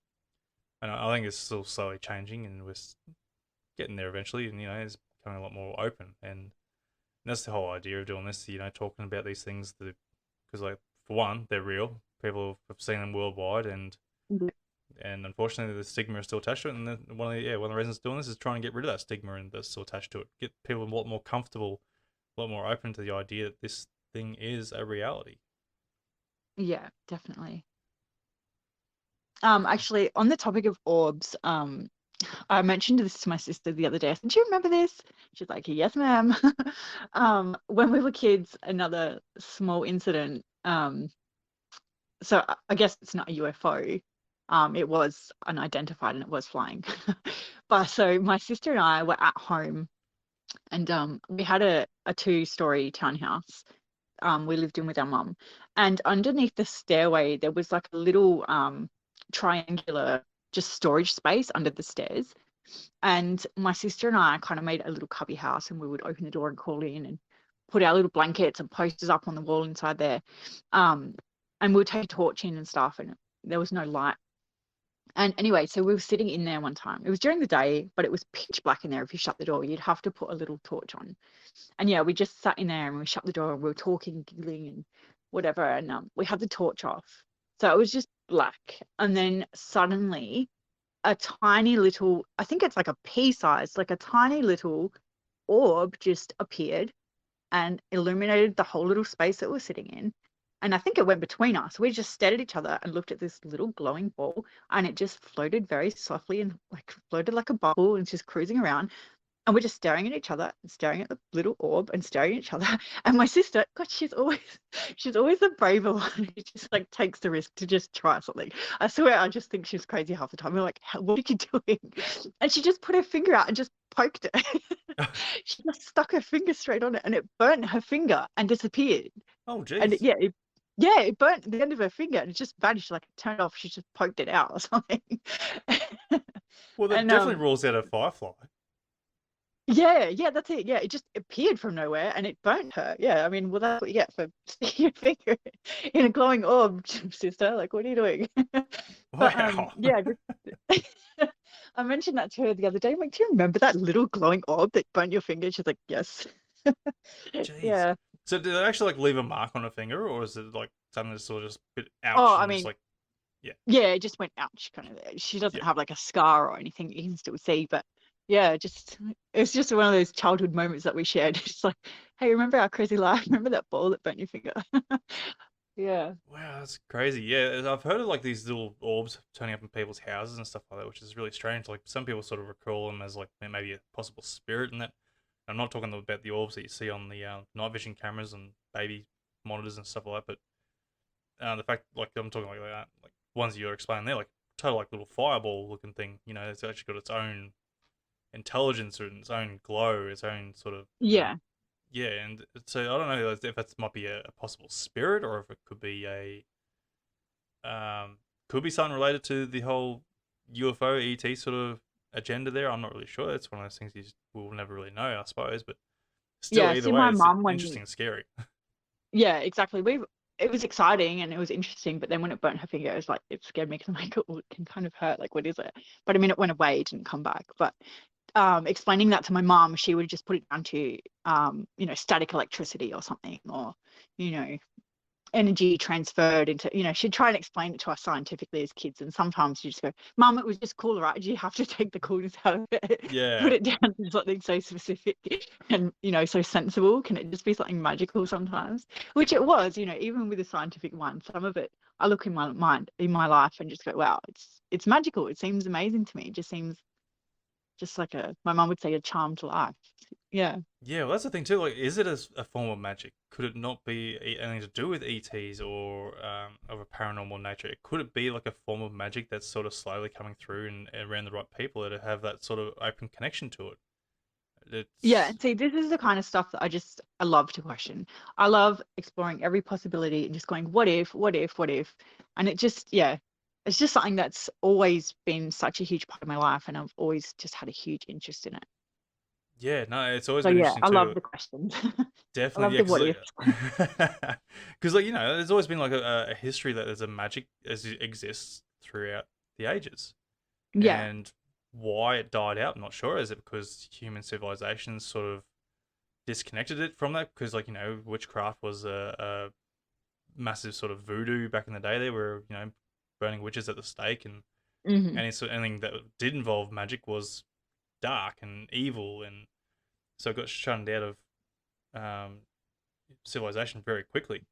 and I think it's still slowly changing, and we're getting there eventually, and it's becoming a lot more open, and that's the whole idea of doing this. Talking about these things that because like for one, they're real. People have seen them worldwide, and unfortunately, the stigma is still attached to it. And one of the reasons doing this is trying to get rid of that stigma and that's still attached to it. Get people a lot more comfortable, a lot more open to the idea that this thing is a reality. Yeah, definitely. Actually, on the topic of orbs, I mentioned this to my sister the other day. I said, "Do you remember this?" She's like, "Yes, ma'am." When we were kids, another small incident. So I guess it's not a UFO. It was unidentified and it was flying. But so my sister and I were at home and we had a two-story townhouse. We lived in with our mum. And underneath the stairway, there was like a little triangular just storage space under the stairs. And my sister and I kind of made a little cubby house and we would open the door and call in and put our little blankets and posters up on the wall inside there. Um, and we would take a torch in and stuff, and there was no light. And anyway, so we were sitting in there one time. It was during the day, but it was pitch black in there. If you shut the door, you'd have to put a little torch on. And yeah, we just sat in there and we shut the door and we were talking, giggling, and whatever. And we had the torch off. So it was just black. And then suddenly, a tiny little, I think it's like a pea size, like a tiny little orb just appeared and illuminated the whole little space that we're sitting in. And I think it went between us. We just stared at each other and looked at this little glowing ball, and it just floated very softly and like floated like a bubble and just cruising around. And we're just staring at each other and staring at the little orb and staring at each other. And my sister, God, she's always the braver one who just like takes the risk to just try something. I swear, I just think she's crazy half the time. We're like, what are you doing? And she just put her finger out and just poked it. She just stuck her finger straight on it and it burnt her finger and disappeared. Oh, And geez. it burnt the end of her finger and it just vanished, like it turned off. She just poked it out or something. Well, that And definitely rules out a firefly. yeah, yeah, that's it. Yeah, it just appeared from nowhere and it burnt her. Yeah, I mean, well, that's what you get for sticking your finger in a glowing orb, sister. Like, what are you doing? But Wow. yeah, just I mentioned that to her the other day. I'm like, do you remember that little glowing orb that burnt your finger? She's like, yes. Jeez. Yeah. So did it actually like leave a mark on her finger, or is it like something that's sort of just a bit Oh, ouch I and just mean, like yeah, yeah, it just went ouch kind of. She yeah. doesn't have like a scar or anything you can still see, but yeah, just it's just one of those childhood moments that we shared. It's like, hey, remember our crazy life? Remember that ball that burnt your finger? Yeah. Wow, that's crazy. Yeah, I've heard of like these little orbs turning up in people's houses and stuff like that, which is really strange. Like some people sort of recall them as like maybe a possible spirit in that. I'm not talking about the orbs that you see on the night vision cameras and baby monitors and stuff like that, but the fact like I'm talking like ones you're explaining there, like total like little fireball looking thing. It's actually got its own intelligence or its own glow, its own sort of Yeah. yeah. And so I don't know if that might be a possible spirit or if it could be something related to the whole UFO ET sort of agenda there. I'm not really sure. It's one of those things we'll never really know, I suppose. But still, Yeah. either See, way, my it's mum, interesting and scary. yeah, exactly. It was exciting and it was interesting, but then when it burnt her finger, it was like, it scared me because I'm like, oh, it can kind of hurt. Like, what is it? But I mean, it went away, it didn't come back. But explaining that to my mum, she would just put it down to, static electricity or something, or, you know, energy transferred into, she'd try and explain it to us scientifically as kids. And sometimes you just go, Mum, it was just cool, right? Do you have to take the coolness out of it? Yeah. Put it down to something so specific and, so sensible. Can it just be something magical sometimes? Which it was, even with the scientific one, some of it, I look in my mind, in my life and just go, wow, it's magical. It seems amazing to me. It just seems just like my mum would say, a charm to life. Yeah. Yeah, well, that's the thing too. Like, is it a form of magic? Could it not be anything to do with ETs or of a paranormal nature? Could it be like a form of magic that's sort of slowly coming through and around the right people that have that sort of open connection to it? Yeah, It's and see, this is the kind of stuff that I love to question. I love exploring every possibility and just going, what if, what if, what if? And it's just something that's always been such a huge part of my life, and I've always just had a huge interest in it. yeah, no, it's always So been yeah, interesting I love too. the questions. I Definitely, love yeah, the because what ifs. like there's always been like a history that there's a magic as it exists throughout the ages, Yeah. and why it died out, I'm not sure. Is it because human civilizations sort of disconnected it from that? Because witchcraft was a massive sort of voodoo back in the day. There were burning witches at the stake, and Hmm. anything that did involve magic was dark and evil, and so it got shunned out of um, civilization very quickly,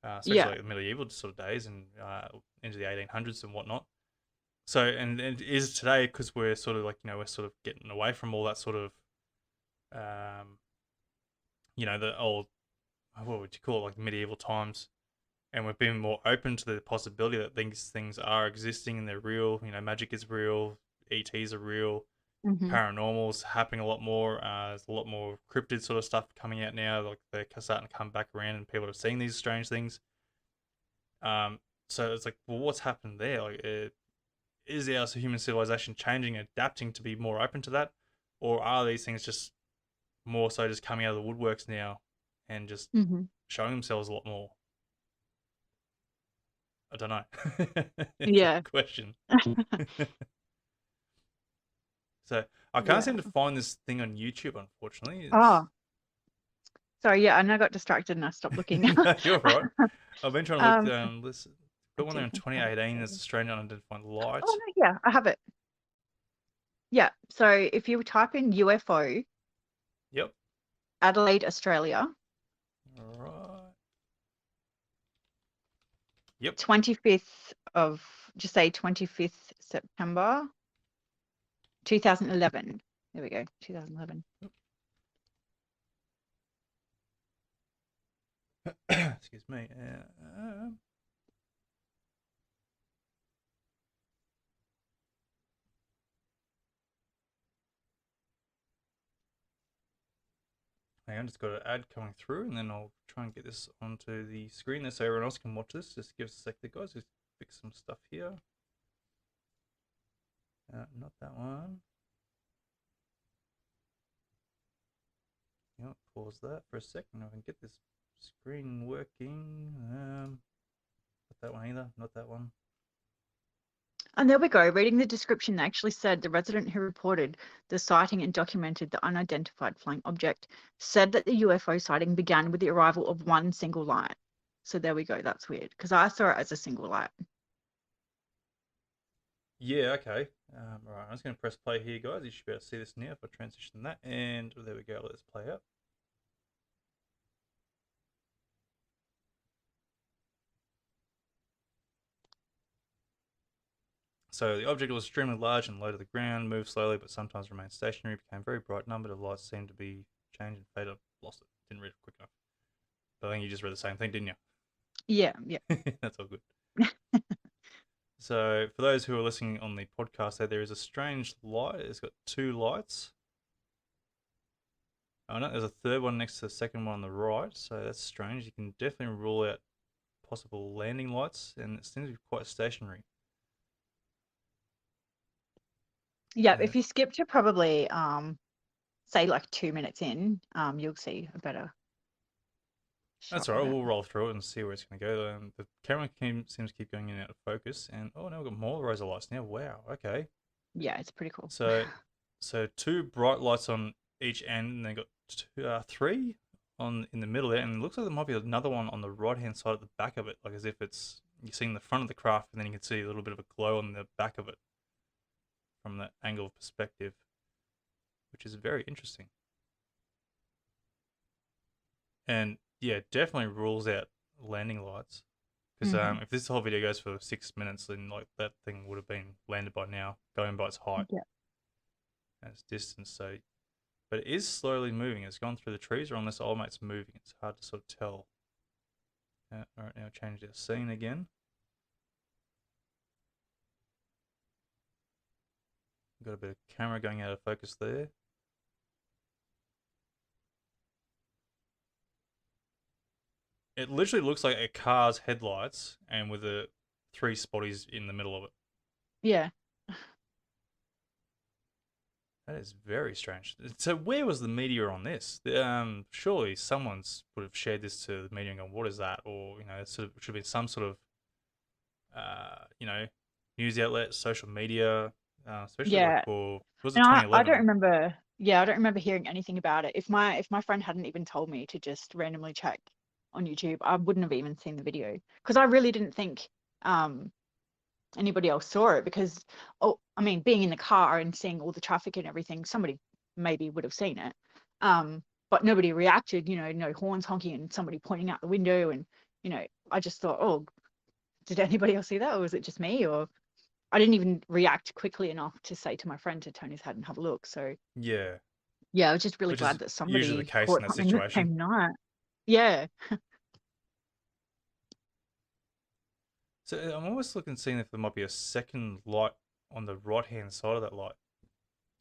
especially Yeah. like the medieval sort of days and into the 1800s and whatnot. So, and it is today because we're sort of we're sort of getting away from all that sort of, um, the old, what would you call it, like medieval times. And we've been more open to the possibility that these things are existing and they're real. Magic is real, ETs are real, Hmm. paranormal's happening a lot more. There's a lot more cryptid sort of stuff coming out now. Like they're starting to come back around, and people are seeing these strange things. Um, so it's like, well, what's happened there? Like, is our human civilization changing, adapting to be more open to that, or are these things just more so just coming out of the woodworks now and just Hmm. showing themselves a lot more? I don't know. It's a Yeah. good question. So I can't Yeah. seem to find this thing on YouTube, unfortunately. It's Oh, sorry. Yeah, and I got distracted and I stopped looking. no, you're right. I've been trying to look um, down. This got one there in Antifa 2018. There's a photo. strange unidentified Oh light. no, yeah, I have it. Yeah. So if you type in UFO, Yep. Adelaide, Australia, All right. Yep. 25th of, just say 25th September 2011. There we go, 2011. Excuse me. Hang on, just got an ad coming through, and then I'll try and get this onto the screen there so everyone else can watch this. Just give us a sec, there, guys. Just fix some stuff here. Not that one. Pause that for a second. I can get this screen working. Not that one either. Not that one. And there we go. Reading the description, they actually said the resident who reported the sighting and documented the unidentified flying object said that the UFO sighting began with the arrival of one single light. So there we go. That's weird because I saw it as a single light. Yeah, okay. All right, I'm just going to press play here, guys. You should be able to see this now if I transition that. And there we go. Let's play out. So the object was extremely large and low to the ground, moved slowly but sometimes remained stationary, became very bright. Number of lights seemed to be changed and faded. Lost it. Didn't read it quick enough. But I think you just read the same thing, didn't you? Yeah, yeah. That's all good. So for those who are listening on the podcast, there is a strange light. It's got two lights. Oh no, there's a third one next to the second one on the right. So that's strange. You can definitely rule out possible landing lights, and it seems to be quite stationary. Yeah, if you skip to probably say like 2 minutes in, you'll see a better That's shot all of right. it. We'll roll through it and see where it's going to go. The camera seems to keep going in and out of focus, and oh, now we've got more rows of lights now. Wow. Okay. Yeah, it's pretty cool. So, so two bright lights on each end, and then got three on in the middle there, and it looks like there might be another one on the right hand side at the back of it, like as if it's you're seeing the front of the craft, and then you can see a little bit of a glow on the back of it from the angle of perspective, which is very interesting. And yeah, definitely rules out landing lights. Because if this whole video goes for 6 minutes, then like that thing would have been landed by now, going by its height and its distance. So, but it is slowly moving. It's gone through the trees, or unless old mate's moving, it's hard to sort of tell. All right, now change our scene again. Got a bit of camera going out of focus there. It literally looks like a car's headlights, and with the three spotties in the middle of it. Yeah. That is very strange. So where was the media on this? Surely someone's would have shared this to the media and gone, "What is that?" Or it sort of should be some sort of, news outlet, social media, especially like Yeah. was it And I don't 2011? remember, yeah, I don't remember hearing anything about it. If my friend hadn't even told me to just randomly check on YouTube, I wouldn't have even seen the video, because I really didn't think anybody else saw it, because I mean, being in the car and seeing all the traffic and everything, somebody maybe would have seen it. But nobody reacted, no horns honking and somebody pointing out the window, and I just thought, oh, did anybody else see that, or was it just me? Or I didn't even react quickly enough to say to my friend to turn his head and have a look. So Yeah, yeah, I was just really which is glad that usually the somebody case in caught that something the situation. same night. Yeah. So I'm almost looking, seeing if there might be a second light on the right hand side of that light.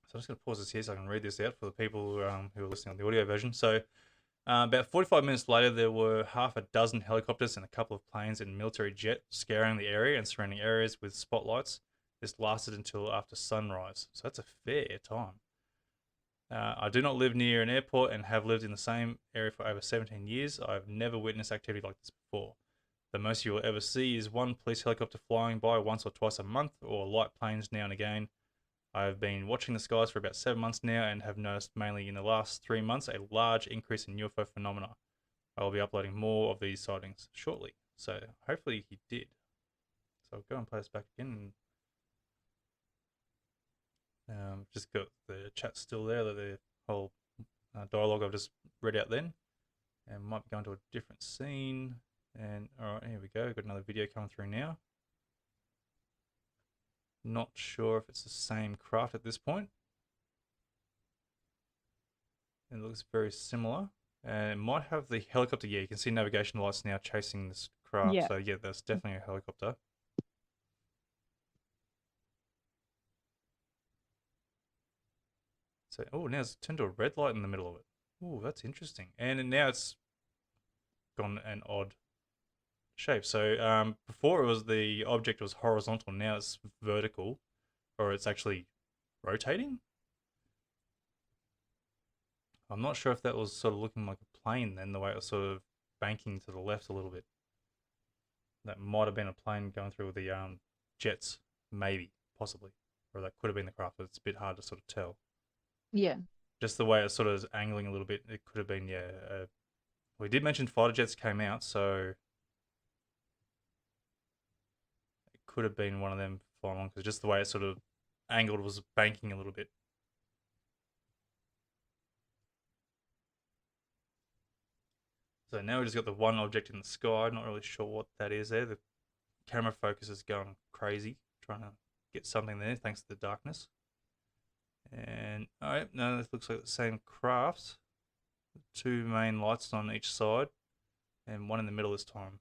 So I'm just going to pause this here so I can read this out for the people who are listening on the audio version. So about 45 minutes later, there were half a dozen helicopters and a couple of planes and military jet scouring the area and surrounding areas with spotlights. This lasted until after sunrise, so that's a fair time. I do not live near an airport and have lived in the same area for over 17 years. I've never witnessed activity like this before. The most you will ever see is one police helicopter flying by once or twice a month, or light planes now and again. I've been watching the skies for about 7 months now and have noticed mainly in the last 3 months a large increase in UFO phenomena. I will be uploading more of these sightings shortly. So hopefully he did. So I'll go and play this back again. Just got the chat still there, the whole dialogue I've just read out then. And might be going to a different scene. And alright, here we go. Got another video coming through now. Not sure if it's the same craft at this point. It looks very similar. And it might have the helicopter. Yeah, you can see navigation lights now chasing this craft. Yeah. So yeah, that's definitely a helicopter. So now it's turned to a red light in the middle of it. Oh, that's interesting. And now it's gone an odd shape. So before it was the object was horizontal. Now it's vertical, or it's actually rotating. I'm not sure if that was sort of looking like a plane then, the way it was sort of banking to the left a little bit. That might have been a plane going through with the jets, maybe, possibly. Or that could have been the craft, but it's a bit hard to sort of tell. Yeah. Just the way it sort of is angling a little bit, it could have been, yeah. We did mention fighter jets came out, so it could have been one of them flying along, because just the way it sort of angled was banking a little bit. So now we just got the one object in the sky. Not really sure what that is there. The camera focus is going crazy, trying to get something there thanks to the darkness. And alright, no, this looks like the same craft. Two main lights on each side, and one in the middle this time.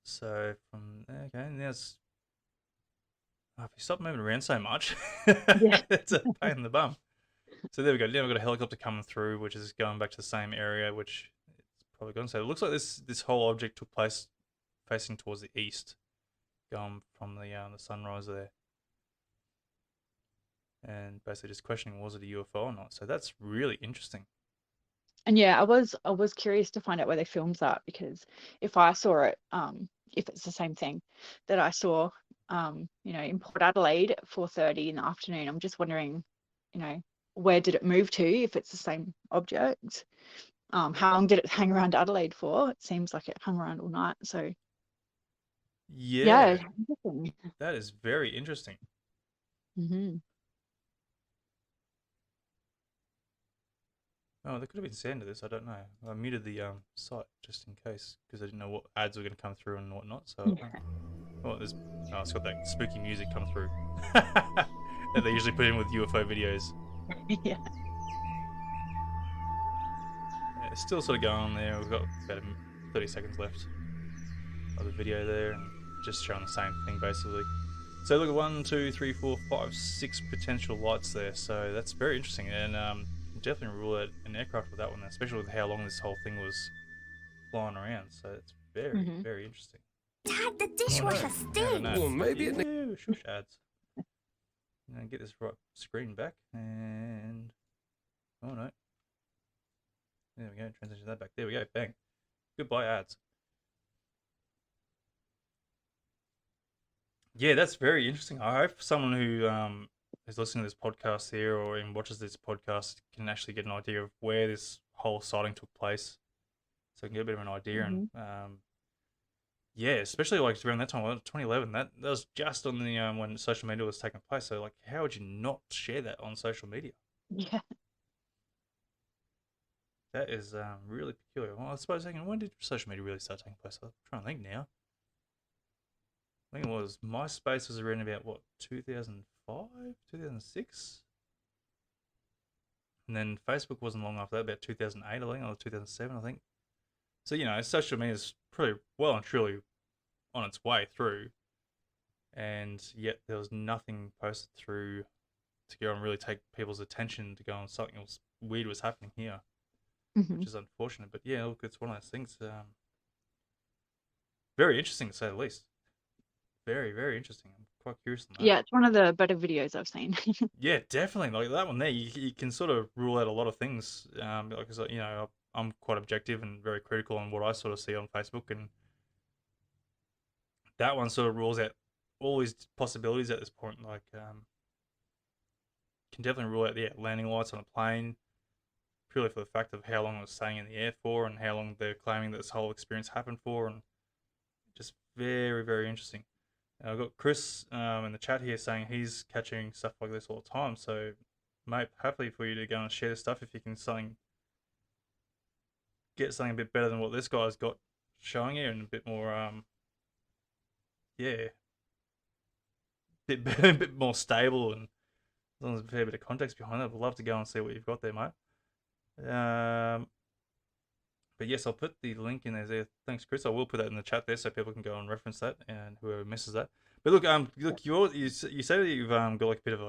So from okay, now it's if you stop moving around so much, Yeah. it's a pain in the bum. So there we go. Now we've got a helicopter coming through, which is going back to the same area, which it's probably gone. So it looks like this whole object took place facing towards the east, going from the sunrise there, and basically just questioning was it a UFO or not. So that's really interesting. And yeah, I was curious to find out where they filmed that, because if I saw it, if it's the same thing that I saw, in Port Adelaide at 4:30 in the afternoon, I'm just wondering, you know, where did it move to if it's the same object? How long did it hang around Adelaide for? It seems like it hung around all night. So yeah, Yeah, interesting. that is very interesting. Hmm. Oh, there could have been sand to this. I don't know. I muted the site just in case because I didn't know what ads were going to come through and whatnot. So, there's it's got that spooky music come through that they usually put in with UFO videos. Yeah. Yeah, it's still sort of going on there. We've got about 30 seconds left of the video there, and just showing the same thing basically. So look at 1, 2, 3, 4, 5, 6 potential lights there. So that's very interesting, and definitely rule out an aircraft with that one, especially with how long this whole thing was flying around. So it's very, Hmm. very interesting. Dad, the Oh dishwasher no, stinks. well, maybe it shush ads. And get this right screen back, and oh no, there we go. Transition that back. There we go. Bang. Goodbye ads. Yeah, that's very interesting. I hope someone who is listening to this podcast here or even watches this podcast can actually get an idea of where this whole sighting took place, so I can get a bit of an idea. Hmm. And yeah, especially like around that time, 2011. That was just on the when social media was taking place. So like, how would you not share that on social media? Yeah. That is really peculiar. Well, I suppose when did social media really start taking place? I'm trying to think now. I think it was MySpace was around about what 2005, 2006, and then Facebook wasn't long after that, about 2008, I think, or 2007, I think. So social media is pretty well and truly on its way through, and yet there was nothing posted through to go and really take people's attention to go on something else weird was happening here, Hmm. which is unfortunate. But yeah, look, it's one of those things. Very interesting to say the least. Very, very interesting. I'm quite curious on that. Yeah, it's one of the better videos I've seen. Yeah, definitely. Like that one there, you can sort of rule out a lot of things. Because I'm quite objective and very critical on what I sort of see on Facebook, and that one sort of rules out all these possibilities at this point. Like, can definitely rule out the landing lights on a plane purely for the fact of how long it was staying in the air for and how long they're claiming that this whole experience happened for, and just very, very interesting. I've got Chris in the chat here saying he's catching stuff like this all the time. So, mate, happy for you to go and share this stuff if you can get something a bit better than what this guy's got showing you, and a bit more, yeah, a bit more stable, and as long as there's a fair bit of context behind it. I'd love to go and see what you've got there, mate. But yes, I'll put the link in there. Thanks, Chris. I will put that in the chat there so people can go and reference that, and whoever misses that. But look, you say that you've got like a bit of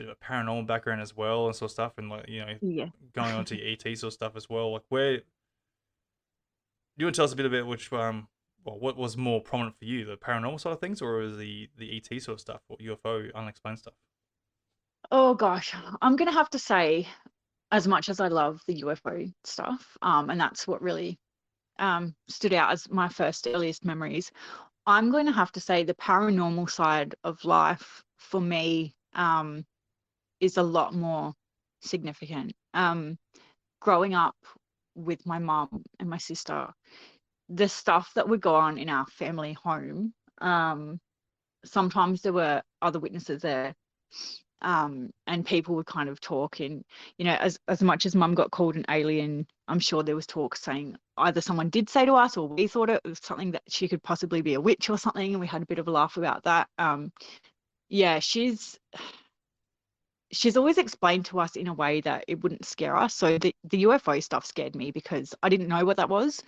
a paranormal background as well and sort of stuff, and like Yeah. going on to ET sort of stuff as well. Like, where you want to tell us a bit about which what was more prominent for you, the paranormal side of things, or was the ET sort of stuff, or UFO unexplained stuff? Oh gosh, I'm gonna have to say, as much as I love the UFO stuff, and that's what really stood out as my first earliest memories, I'm going to have to say the paranormal side of life for me is a lot more significant. Growing up with my mum and my sister, the stuff that would go on in our family home, sometimes there were other witnesses there, and people would kind of talk, and as much as mum got called an alien, I'm sure there was talk saying either someone did say to us or we thought it was something that she could possibly be a witch or something, and we had a bit of a laugh about that. Yeah, she's always explained to us in a way that it wouldn't scare us. So the UFO stuff scared me because I didn't know what that was.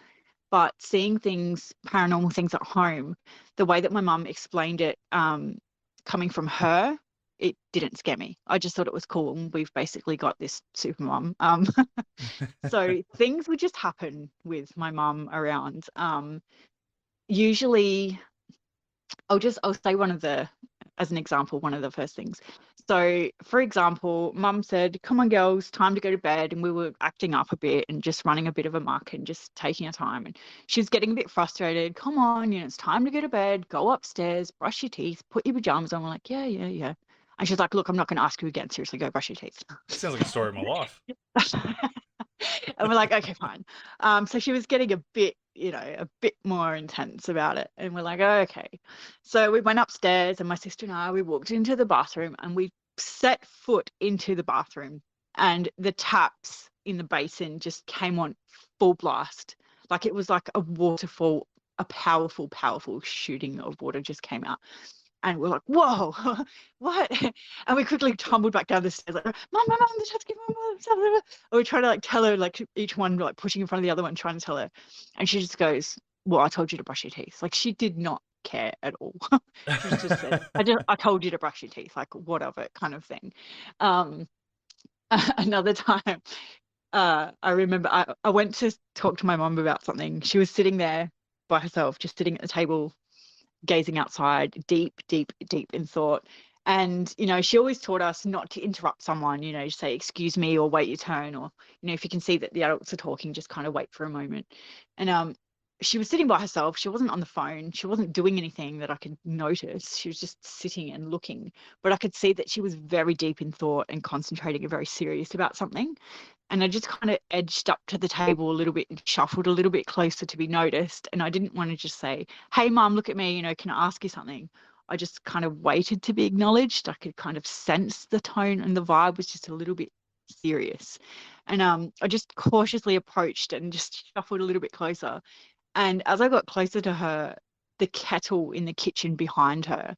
but seeing things, paranormal things at home, the way that my mum explained it, coming from her, it didn't scare me. I just thought it was cool, and we've basically got this super mum. So things would just happen with my mum around. Usually, I'll say as an example, one of the first things. So, for example, mum said, "Come on, girls, time to go to bed." And we were acting up a bit and just running a bit of a muck and just taking our time. And she was getting a bit frustrated. "Come on, it's time to go to bed. Go upstairs, brush your teeth, put your pajamas on." We're like, "Yeah, yeah, yeah." And she's like, "Look, I'm not going to ask you again. Seriously, go brush your teeth." Sounds like a story of my life. And we're like, "Okay, fine." So she was getting a bit, a bit more intense about it. And we're like, "Okay." So we went upstairs, and my sister and I, we walked into the bathroom, and we set foot into the bathroom, and the taps in the basin just came on full blast. Like it was like a waterfall, a powerful, powerful shooting of water just came out. And we're like, "Whoa, what?" And we quickly tumbled back down the stairs, like, "Mom, the chat's getting mom." And we're trying to like tell her, like each one like pushing in front of the other one, trying to tell her. And she just goes, "Well, I told you to brush your teeth." Like she did not care at all. She just said, I told you to brush your teeth, like what of it kind of thing. Um, another time, I remember I went to talk to my mom about something. She was sitting there by herself, just sitting at the table gazing outside, deep, deep, deep in thought. And, she always taught us not to interrupt someone, say, "Excuse me," or "Wait your turn," or, if you can see that the adults are talking, just kind of wait for a moment. And she was sitting by herself. She wasn't on the phone. She wasn't doing anything that I could notice. She was just sitting and looking. But I could see that she was very deep in thought and concentrating and very serious about something. And I just kind of edged up to the table a little bit and shuffled a little bit closer to be noticed. And I didn't want to just say, "Hey, Mum, look at me, can I ask you something?" I just kind of waited to be acknowledged. I could kind of sense the tone, and the vibe was just a little bit serious. And I just cautiously approached and just shuffled a little bit closer. And as I got closer to her, the kettle in the kitchen behind her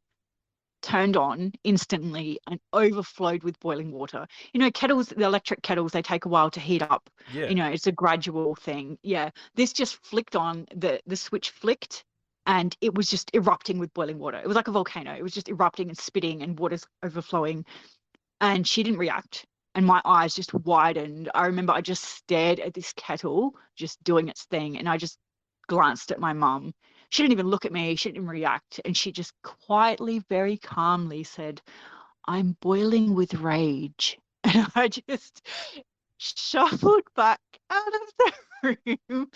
turned on instantly and overflowed with boiling water. Kettles, the electric kettles, they take a while to heat up. Yeah. It's a gradual thing. Yeah. This just flicked on, the switch flicked, and it was just erupting with boiling water. It was like a volcano. It was just erupting and spitting and water's overflowing. And she didn't react. And my eyes just widened. I remember I just stared at this kettle just doing its thing. And I just glanced at my mum. She didn't even look at me. She didn't even react. And she just quietly, very calmly said, "I'm boiling with rage." And I just shuffled back out of the room.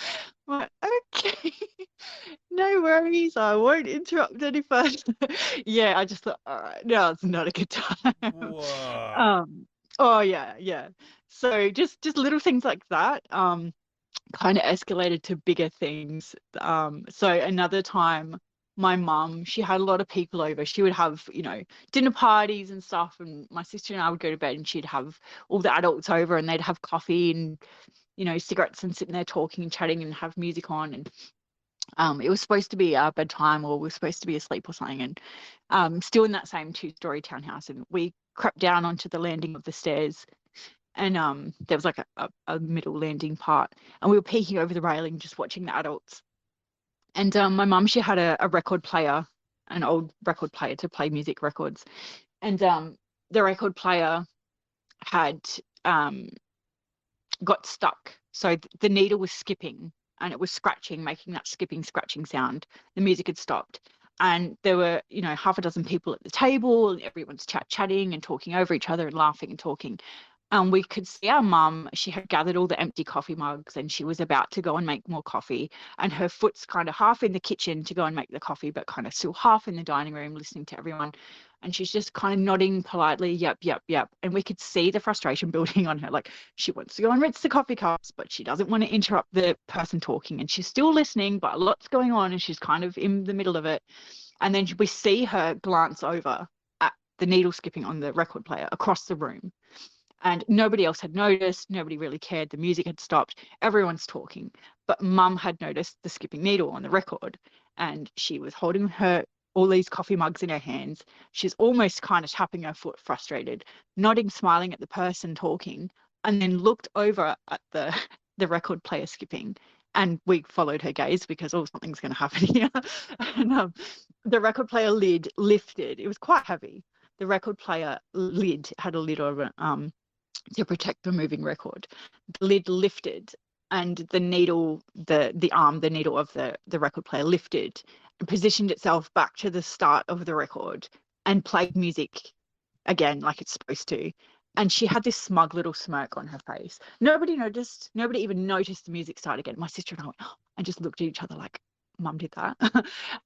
Like, "Okay, no worries. I won't interrupt any further." Yeah, I just thought, all right, now it's not a good time. Whoa. Oh yeah, yeah. So just little things like that. Kind of escalated to bigger things. So another time, my mum, she had a lot of people over. She would have, dinner parties and stuff, and my sister and I would go to bed, and she'd have all the adults over, and they'd have coffee and, cigarettes, and sitting there talking and chatting and have music on. And it was supposed to be bedtime, or we were supposed to be asleep or something. And still in that same two-story townhouse, and we crept down onto the landing of the stairs, and there was like a middle landing part, and we were peeking over the railing just watching the adults. And my mum, she had a record player, an old record player to play music records. And the record player had got stuck, so the needle was skipping, and it was scratching, making that skipping scratching sound. The music had stopped, and there were, half a dozen people at the table, and everyone's chatting and talking over each other and laughing and talking. And we could see our mum, she had gathered all the empty coffee mugs, and she was about to go and make more coffee. And her foot's kind of half in the kitchen to go and make the coffee, but kind of still half in the dining room listening to everyone. And she's just kind of nodding politely, "Yep, yep, yep." And we could see the frustration building on her. Like, she wants to go and rinse the coffee cups, but she doesn't want to interrupt the person talking. And she's still listening, but a lot's going on, and she's kind of in the middle of it. And then we see her glance over at the needle skipping on the record player across the room. And nobody else had noticed. Nobody really cared. The music had stopped. Everyone's talking. But mum had noticed the skipping needle on the record. And she was holding all these coffee mugs in her hands. She's almost kind of tapping her foot, frustrated, nodding, smiling at the person talking, and then looked over at the record player skipping. And we followed her gaze because, oh, something's going to happen here. And the record player lid lifted. It was quite heavy. The record player lid had a lid over it, to protect the moving record. The lid lifted, and the needle, the arm, the needle of the record player lifted and positioned itself back to the start of the record and played music again like it's supposed to. And she had this smug little smirk on her face. Nobody noticed. Nobody even noticed the music started again. My sister and I went, oh, and just looked at each other like, Mum did that.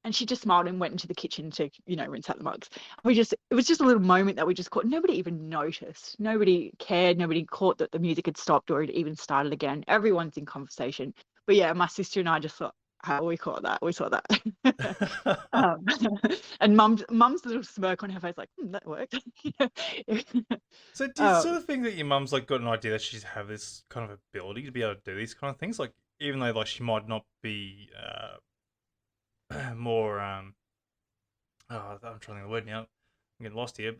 And she just smiled and went into the kitchen to, rinse out the mugs. It was just a little moment that we just caught. Nobody even noticed. Nobody cared. Nobody caught that the music had stopped or it even started again. Everyone's in conversation. But yeah, my sister and I just thought, how we caught that. We saw that. And mum's little smirk on her face, like, that worked. So do you sort of think that your mum's like got an idea that she's have this kind of ability to be able to do these kind of things? Like, even though like she might not be more I'm trying to think of the word now. I'm getting lost here.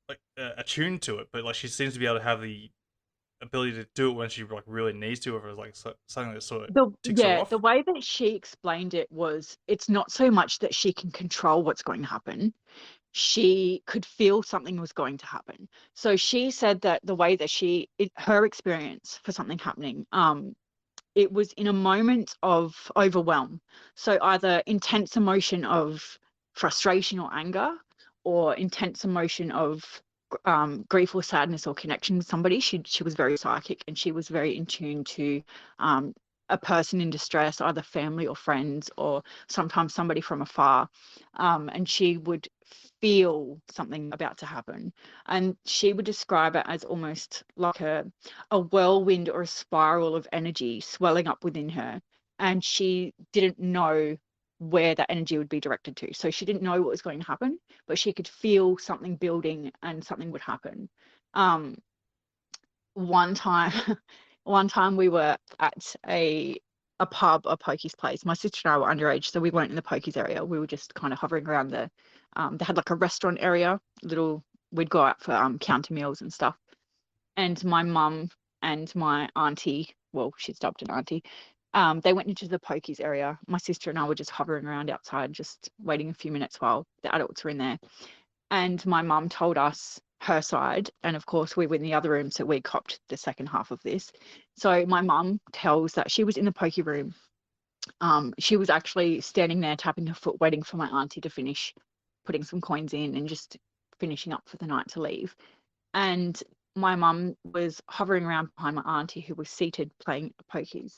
Like attuned to it, but like she seems to be able to have the ability to do it when she like really needs to, or if it's like something that sort of ticks her off. The way that she explained it was, it's not so much that she can control what's going to happen. She could feel something was going to happen. So she said that the way that her experience for something happening, it was in a moment of overwhelm. So either intense emotion of frustration or anger, or intense emotion of grief or sadness or connection with somebody. She was very psychic, and she was very in tune to a person in distress, either family or friends, or sometimes somebody from afar. And she would feel something about to happen. And she would describe it as almost like a whirlwind or a spiral of energy swelling up within her. And she didn't know where that energy would be directed to. So she didn't know what was going to happen, but she could feel something building and something would happen. One time one time we were at a pub, a pokies place. My sister and I were underage, so we weren't in the pokies area. We were just kind of hovering around they had like a restaurant area, we'd go out for counter meals and stuff. And my mum and my auntie, well, she's dubbed an auntie, they went into the pokies area. My sister and I were just hovering around outside, just waiting a few minutes while the adults were in there. And my mum told us her side, and of course we were in the other room, so we copped the second half of this. So my mum tells that she was in the pokey room. She was actually standing there tapping her foot, waiting for my auntie to finish putting some coins in and just finishing up for the night to leave. And my mum was hovering around behind my auntie, who was seated playing pokies.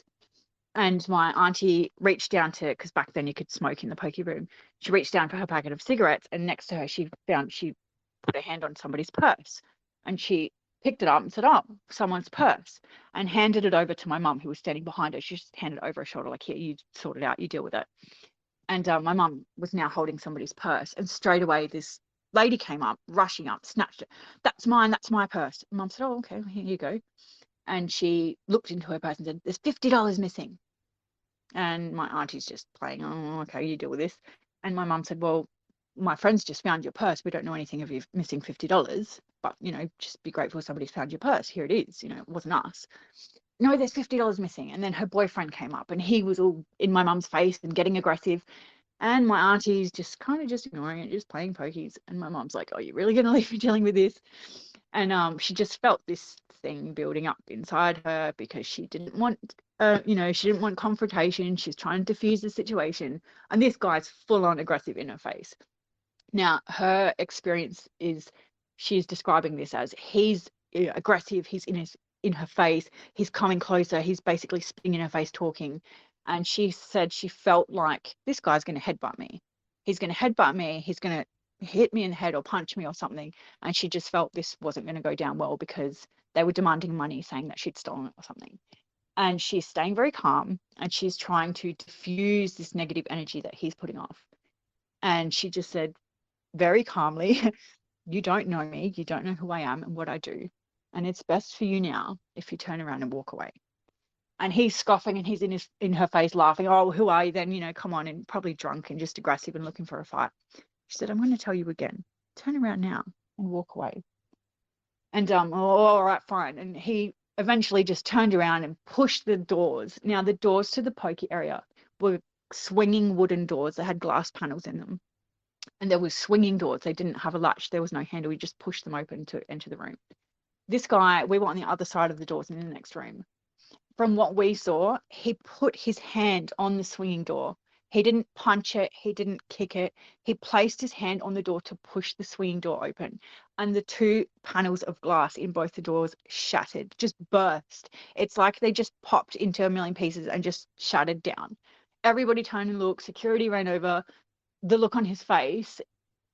And my auntie reached down to, because back then you could smoke in the pokey room, she reached down for her packet of cigarettes, and next to her she put her hand on somebody's purse, and she picked it up and said, oh, someone's purse, and handed it over to my mum, who was standing behind her. She just handed it over her shoulder, like, here, you sort it out, you deal with it. And my mum was now holding somebody's purse, and straight away this lady came up, rushing up, snatched it. That's mine, that's my purse. And Mum said, oh, okay, well, here you go. And she looked into her purse and said, there's $50 missing. And my auntie's just playing, oh, okay, you deal with this. And my mum said, well, my friends just found your purse. We don't know anything of you missing $50, but, just be grateful somebody's found your purse. Here it is. It wasn't us. No, there's $50 missing. And then her boyfriend came up, and he was all in my mum's face and getting aggressive. And my auntie's just kind of just ignoring it, just playing pokies. And my mum's like, oh, you're really going to leave me dealing with this? And she just felt this thing building up inside her, because she didn't want she didn't want confrontation. She's trying to diffuse the situation, and this guy's full on aggressive in her face. Now her experience is, she's describing this as, he's aggressive, he's in her face, he's coming closer, he's basically spitting in her face, talking. And she said she felt like, this guy's going to headbutt me, he's going to headbutt me, he's going to hit me in the head or punch me or something. And she just felt this wasn't going to go down well, because they were demanding money, saying that she'd stolen it or something. And she's staying very calm, and she's trying to diffuse this negative energy that he's putting off. And she just said very calmly, you don't know me, you don't know who I am and what I do, and it's best for you now if you turn around and walk away. And he's scoffing, and he's in her face laughing, oh, who are you then, come on, and probably drunk and just aggressive and looking for a fight. She said, I'm going to tell you again, turn around now and walk away. And oh, all right, fine. And he eventually just turned around and pushed the doors. Now, the doors to the pokey area were swinging wooden doors that had glass panels in them. And there was swinging doors. They didn't have a latch. There was no handle. You just pushed them open to enter the room. This guy, we were on the other side of the doors in the next room. From what we saw, he put his hand on the swinging door. He didn't punch it. He didn't kick it. He placed his hand on the door to push the swinging door open. And the two panels of glass in both the doors shattered, just burst. It's like they just popped into a million pieces and just shattered down. Everybody turned and looked. Security ran over. The look on his face,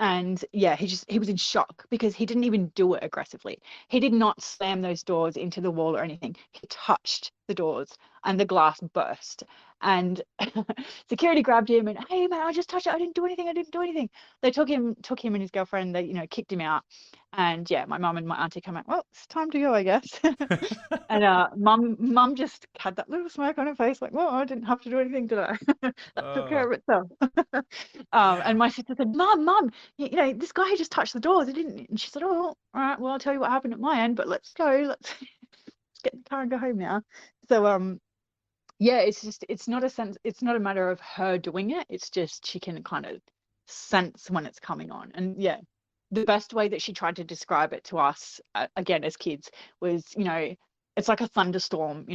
and yeah, he was in shock because he didn't even do it aggressively. He did not slam those doors into the wall or anything. He touched the doors and the glass burst. And security grabbed him and, hey man, I just touched it. I didn't do anything. I didn't do anything. They took him and his girlfriend, they, kicked him out. And yeah, my mum and my auntie come out, well, it's time to go, I guess. And mum just had that little smirk on her face, like, well, I didn't have to do anything, did I? That took care of itself. And Wow. my sister said, Mum, this guy just touched the doors. He didn't. And she said, oh, all right, well, I'll tell you what happened at my end, but let's go. Let's get in the car and go home now. So, yeah, it's not a matter of her doing it. It's just she can kind of sense when it's coming on. And yeah, the best way that she tried to describe it to us, again, as kids, was, it's like a thunderstorm,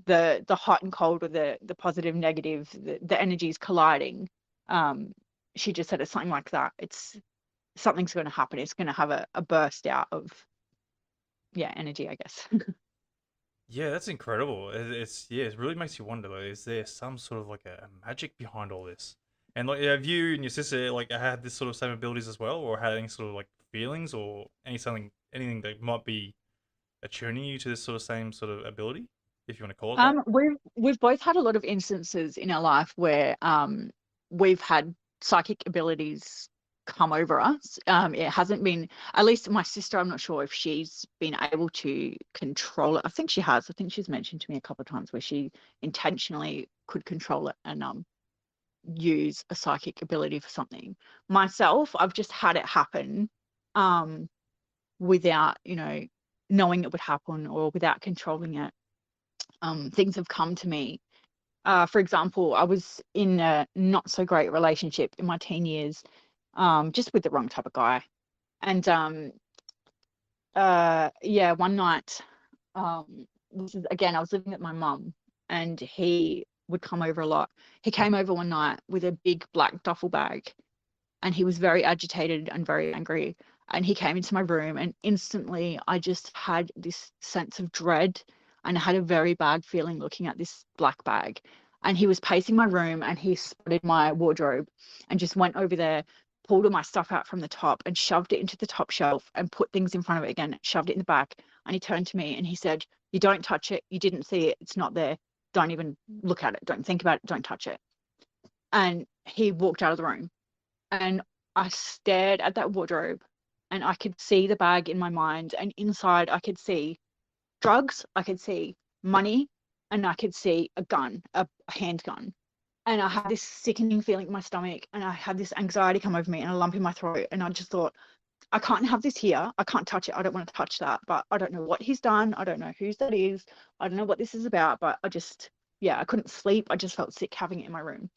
the hot and cold, or the positive, negative, the energies colliding. She just said it's something like that. Something's going to happen. It's going to have a burst out of, yeah, energy, I guess. Yeah, that's incredible. It really makes you wonder. Like, is there some sort of like a magic behind all this? And like, have you and your sister like had this sort of same abilities as well, or had any sort of like feelings or anything that might be attuning you to this sort of same sort of ability, if you want to call it that? We've both had a lot of instances in our life where we've had psychic abilities come over us. It hasn't been, at least my sister, I'm not sure if she's been able to control it. I think she has. I think she's mentioned to me a couple of times where she intentionally could control it and use a psychic ability for something. Myself, I've just had it happen without, knowing it would happen, or without controlling it. Things have come to me. For example, I was in a not so great relationship in my teen years, just with the wrong type of guy. And yeah, one night, this is again, I was living with my mum, and he would come over a lot. He came over one night with a big black duffel bag, and he was very agitated and very angry. And he came into my room, and instantly I just had this sense of dread, and I had a very bad feeling looking at this black bag. And he was pacing my room, and he spotted my wardrobe and just went over there, pulled all my stuff out from the top and shoved it into the top shelf and put things in front of it again, shoved it in the back. And he turned to me and he said, you don't touch it. You didn't see it. It's not there. Don't even look at it. Don't think about it. Don't touch it. And he walked out of the room. And I stared at that wardrobe, and I could see the bag in my mind. And inside, I could see drugs, I could see money, and I could see a gun, a handgun. And I had this sickening feeling in my stomach, and I had this anxiety come over me and a lump in my throat. And I just thought, I can't have this here. I can't touch it. I don't want to touch that. But I don't know what he's done. I don't know whose that is. I don't know what this is about. But yeah, I couldn't sleep. I just felt sick having it in my room.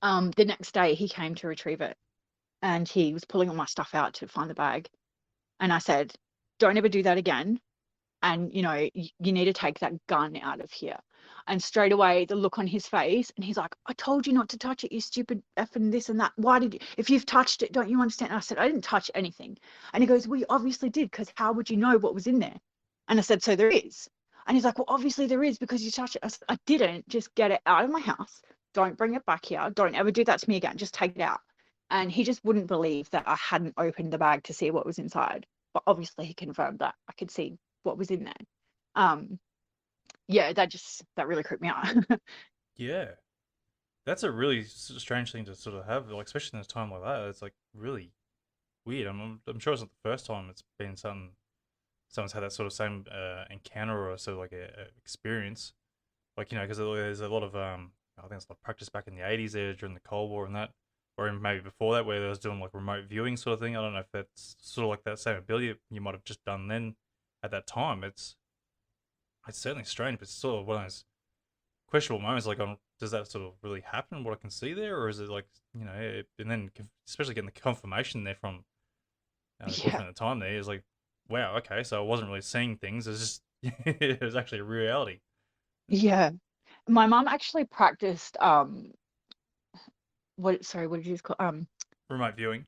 The next day, he came to retrieve it, and he was pulling all my stuff out to find the bag. And I said, don't ever do that again. And, you need to take that gun out of here. And straight away, the look on his face, and he's like, I told you not to touch it, you stupid effing this and that. Why did you, if you've touched it, don't you understand? And I said, I didn't touch anything. And he goes, well, you obviously did, because how would you know what was in there? And I said, so there is. And he's like, well, obviously there is, because you touched it. I said, I didn't. Just get it out of my house. Don't bring it back here. Don't ever do that to me again. Just take it out. And he just wouldn't believe that I hadn't opened the bag to see what was inside. But obviously he confirmed that I could see what was in there. Yeah, that really creeped me out. Yeah, that's a really strange thing to sort of have, like especially in a time like that. It's like really weird. I'm sure it's not the first time it's been someone's had that sort of same encounter or sort of like a experience. Like because there's a lot of I think it's a lot of practice back in the '80s there during the Cold War and that, or even maybe before that where they was doing like remote viewing sort of thing. I don't know if that's sort of like that same ability you might have just done then at that time. It's it's certainly strange, but it's sort of one of those questionable moments. Like, does that sort of really happen? What I can see there, or is it like, and then especially getting the confirmation there from the Yeah, boyfriend at the time, there is like, wow, okay, so I wasn't really seeing things. It was just it was actually a reality. yeah. My mum actually practiced what did you just call Remote viewing.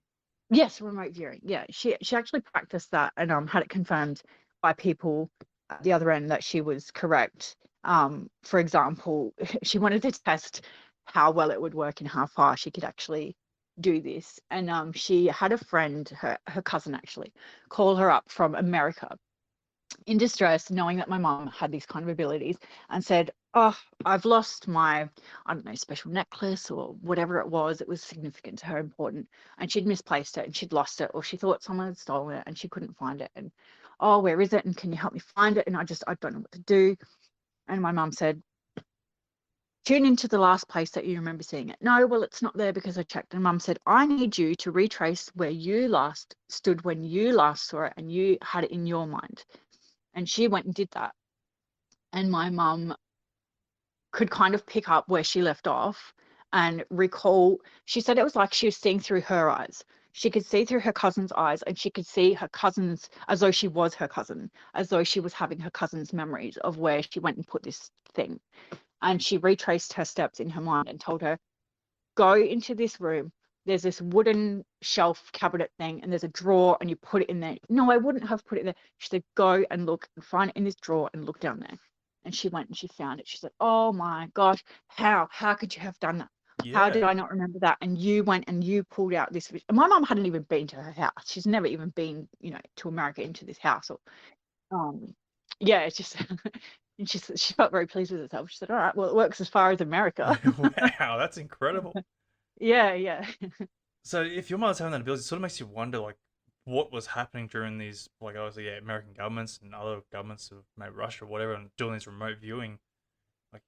yes, remote viewing. Yeah, she actually practiced that and had it confirmed by people at the other end that she was correct. For example, she wanted to test how well it would work and how far she could actually do this. And she had a friend, her cousin actually, call her up from America in distress, knowing that my mom had these kind of abilities, and said, "Oh, I've lost my, I don't know, special necklace or whatever it was. It was significant to her, important, and she'd misplaced it and she'd lost it, or she thought someone had stolen it and she couldn't find it. And oh, where is it? And can you help me find it? And I don't know what to do." And my mom said, "Tune into the last place that you remember seeing it." "No, well, it's not there because I checked." And mum said, "I need you to retrace where you last stood when you last saw it and you had it in your mind." And she went and did that. And my mum could kind of pick up where she left off and recall. She said it was like she was seeing through her eyes. She could see through her cousin's eyes, and she could see her cousin's as though she was her cousin, as though she was having her cousin's memories of where she went and put this thing. And she retraced her steps in her mind and told her, "Go into this room. There's this wooden shelf cabinet thing, and there's a drawer, and you put it in there." "No, I wouldn't have put it there." She said, "Go and look and find it in this drawer and look down there." And she went and she found it. She said, "Oh my gosh, how could you have done that? How Yeah. did I not remember that?" And you went and you pulled out this. And my mum hadn't even been to her house. She's never even been, to America, into this house. Or, um, yeah, it's just, and she felt very pleased with herself. She said, "All right, well, it works as far as America." Wow, that's incredible. Yeah, yeah. So if your mother's having that ability, it sort of makes you wonder, like, what was happening during these, like, obviously, yeah, American governments and other governments of maybe Russia or whatever, and doing this remote viewing. Like,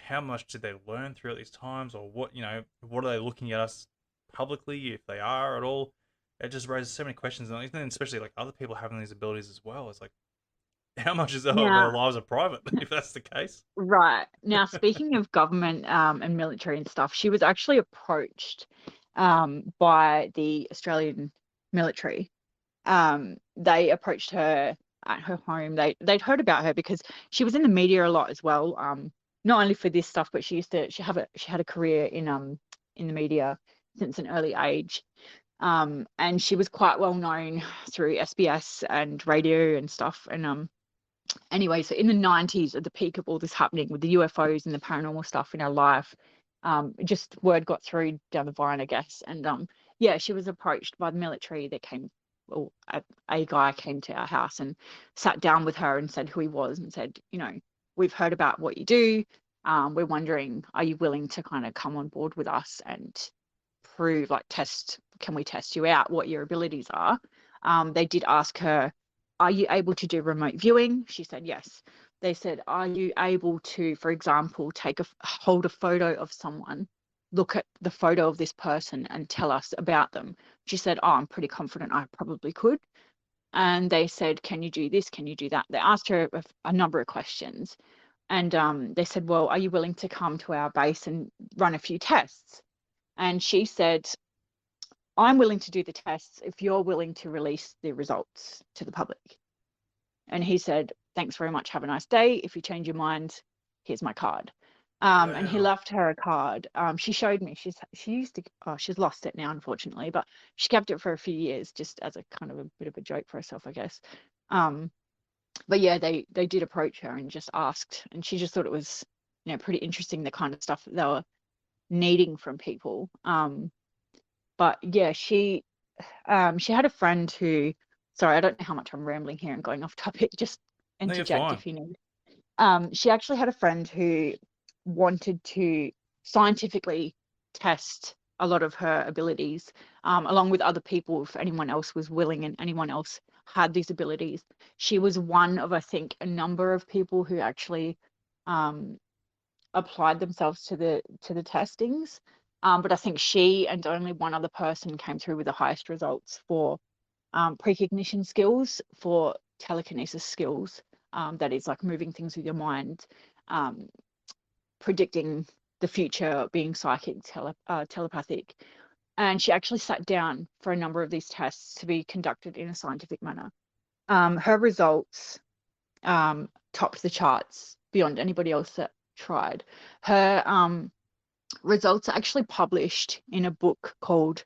how much did they learn throughout these times, or what are they looking at us publicly, if they are at all? It just raises so many questions, and then especially like other people having these abilities as well. It's like, how much is their Now, lives are private if that's the case? right. Now, speaking of government and military and stuff, she was actually approached by the Australian military. They approached her at her home. They'd heard about her because she was in the media a lot as well. Not only for this stuff, but she had a career in the media since an early age. And she was quite well known through SBS and radio and stuff. And anyway, so in the 90s, at the peak of all this happening with the UFOs and the paranormal stuff in our life, just word got through down the vine, I guess. And yeah, she was approached by the military. They came, well, a guy came to our house and sat down with her and said who he was and said, "We've heard about what you do. We're wondering, are you willing to kind of come on board with us and prove, like, can we test you out, what your abilities are?" They did ask her, "Are you able to do remote viewing?" She said yes. They said, "Are you able to, for example, hold a photo of someone, look at the photo of this person and tell us about them?" She said, "Oh, I'm pretty confident I probably could." And they said, "Can you do this? Can you do that?" They asked her a number of questions. And they said, "Well, are you willing to come to our base and run a few tests?" And she said, "I'm willing to do the tests if you're willing to release the results to the public." And he said, "Thanks very much. Have a nice day. If you change your mind, here's my card." And he Wow. left her a card. She showed me. She used to. Oh, she's lost it now, unfortunately, but she kept it for a few years, just as a kind of a bit of a joke for herself, I guess. Um, but yeah, they did approach her and just asked, and she just thought it was, pretty interesting, the kind of stuff that they were needing from people. But yeah, she had a friend who, sorry, I don't know how much I'm rambling here and going off topic, just No, you're interject fine. if you need. She actually had a friend who wanted to scientifically test a lot of her abilities, along with other people, if anyone else was willing and anyone else had these abilities. She was one of, I think, a number of people who actually um, applied themselves to the testings. But I think she and only one other person came through with the highest results for precognition skills, for telekinesis skills. that is like moving things with your mind, um, predicting the future, being psychic, telepathic. And she actually sat down for a number of these tests to be conducted in a scientific manner. Her results topped the charts beyond anybody else that tried. Her results are actually published in a book called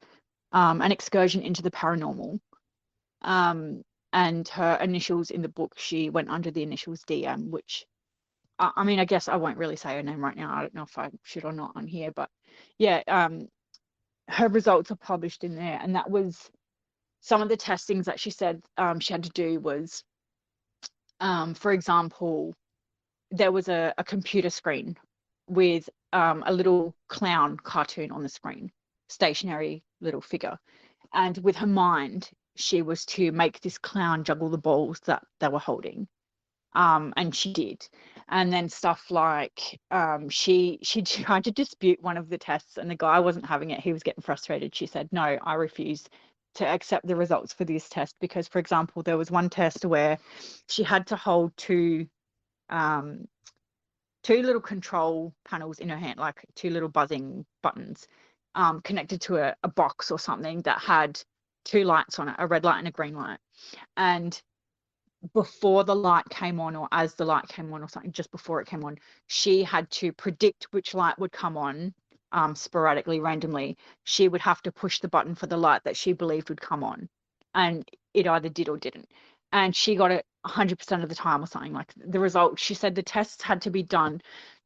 An Excursion into the Paranormal. Um, and her initials in the book, she went under the initials DM, which I mean, I guess I won't really say her name right now. I don't know if I should or not on here, but yeah, her results are published in there. And that was some of the testings that she said she had to do was, for example, there was a computer screen with a little clown cartoon on the screen, stationary little figure. And with her mind, she was to make this clown juggle the balls that they were holding. And she did. And then stuff like she tried to dispute one of the tests, and the guy wasn't having it. He was getting frustrated. She said, "No, I refuse to accept the results for this test," because, for example, there was one test where she had to hold um, two little control panels in her hand, like two little buzzing buttons, connected to a box or something that had two lights on it, a red light and a green light. And before the light came on, or as the light came on, or something, just before it came on, she had to predict which light would come on, sporadically, randomly. She would have to push the button for the light that she believed would come on, and it either did or didn't. And she got it 100% of the time or something. Like, the result, she said the tests had to be done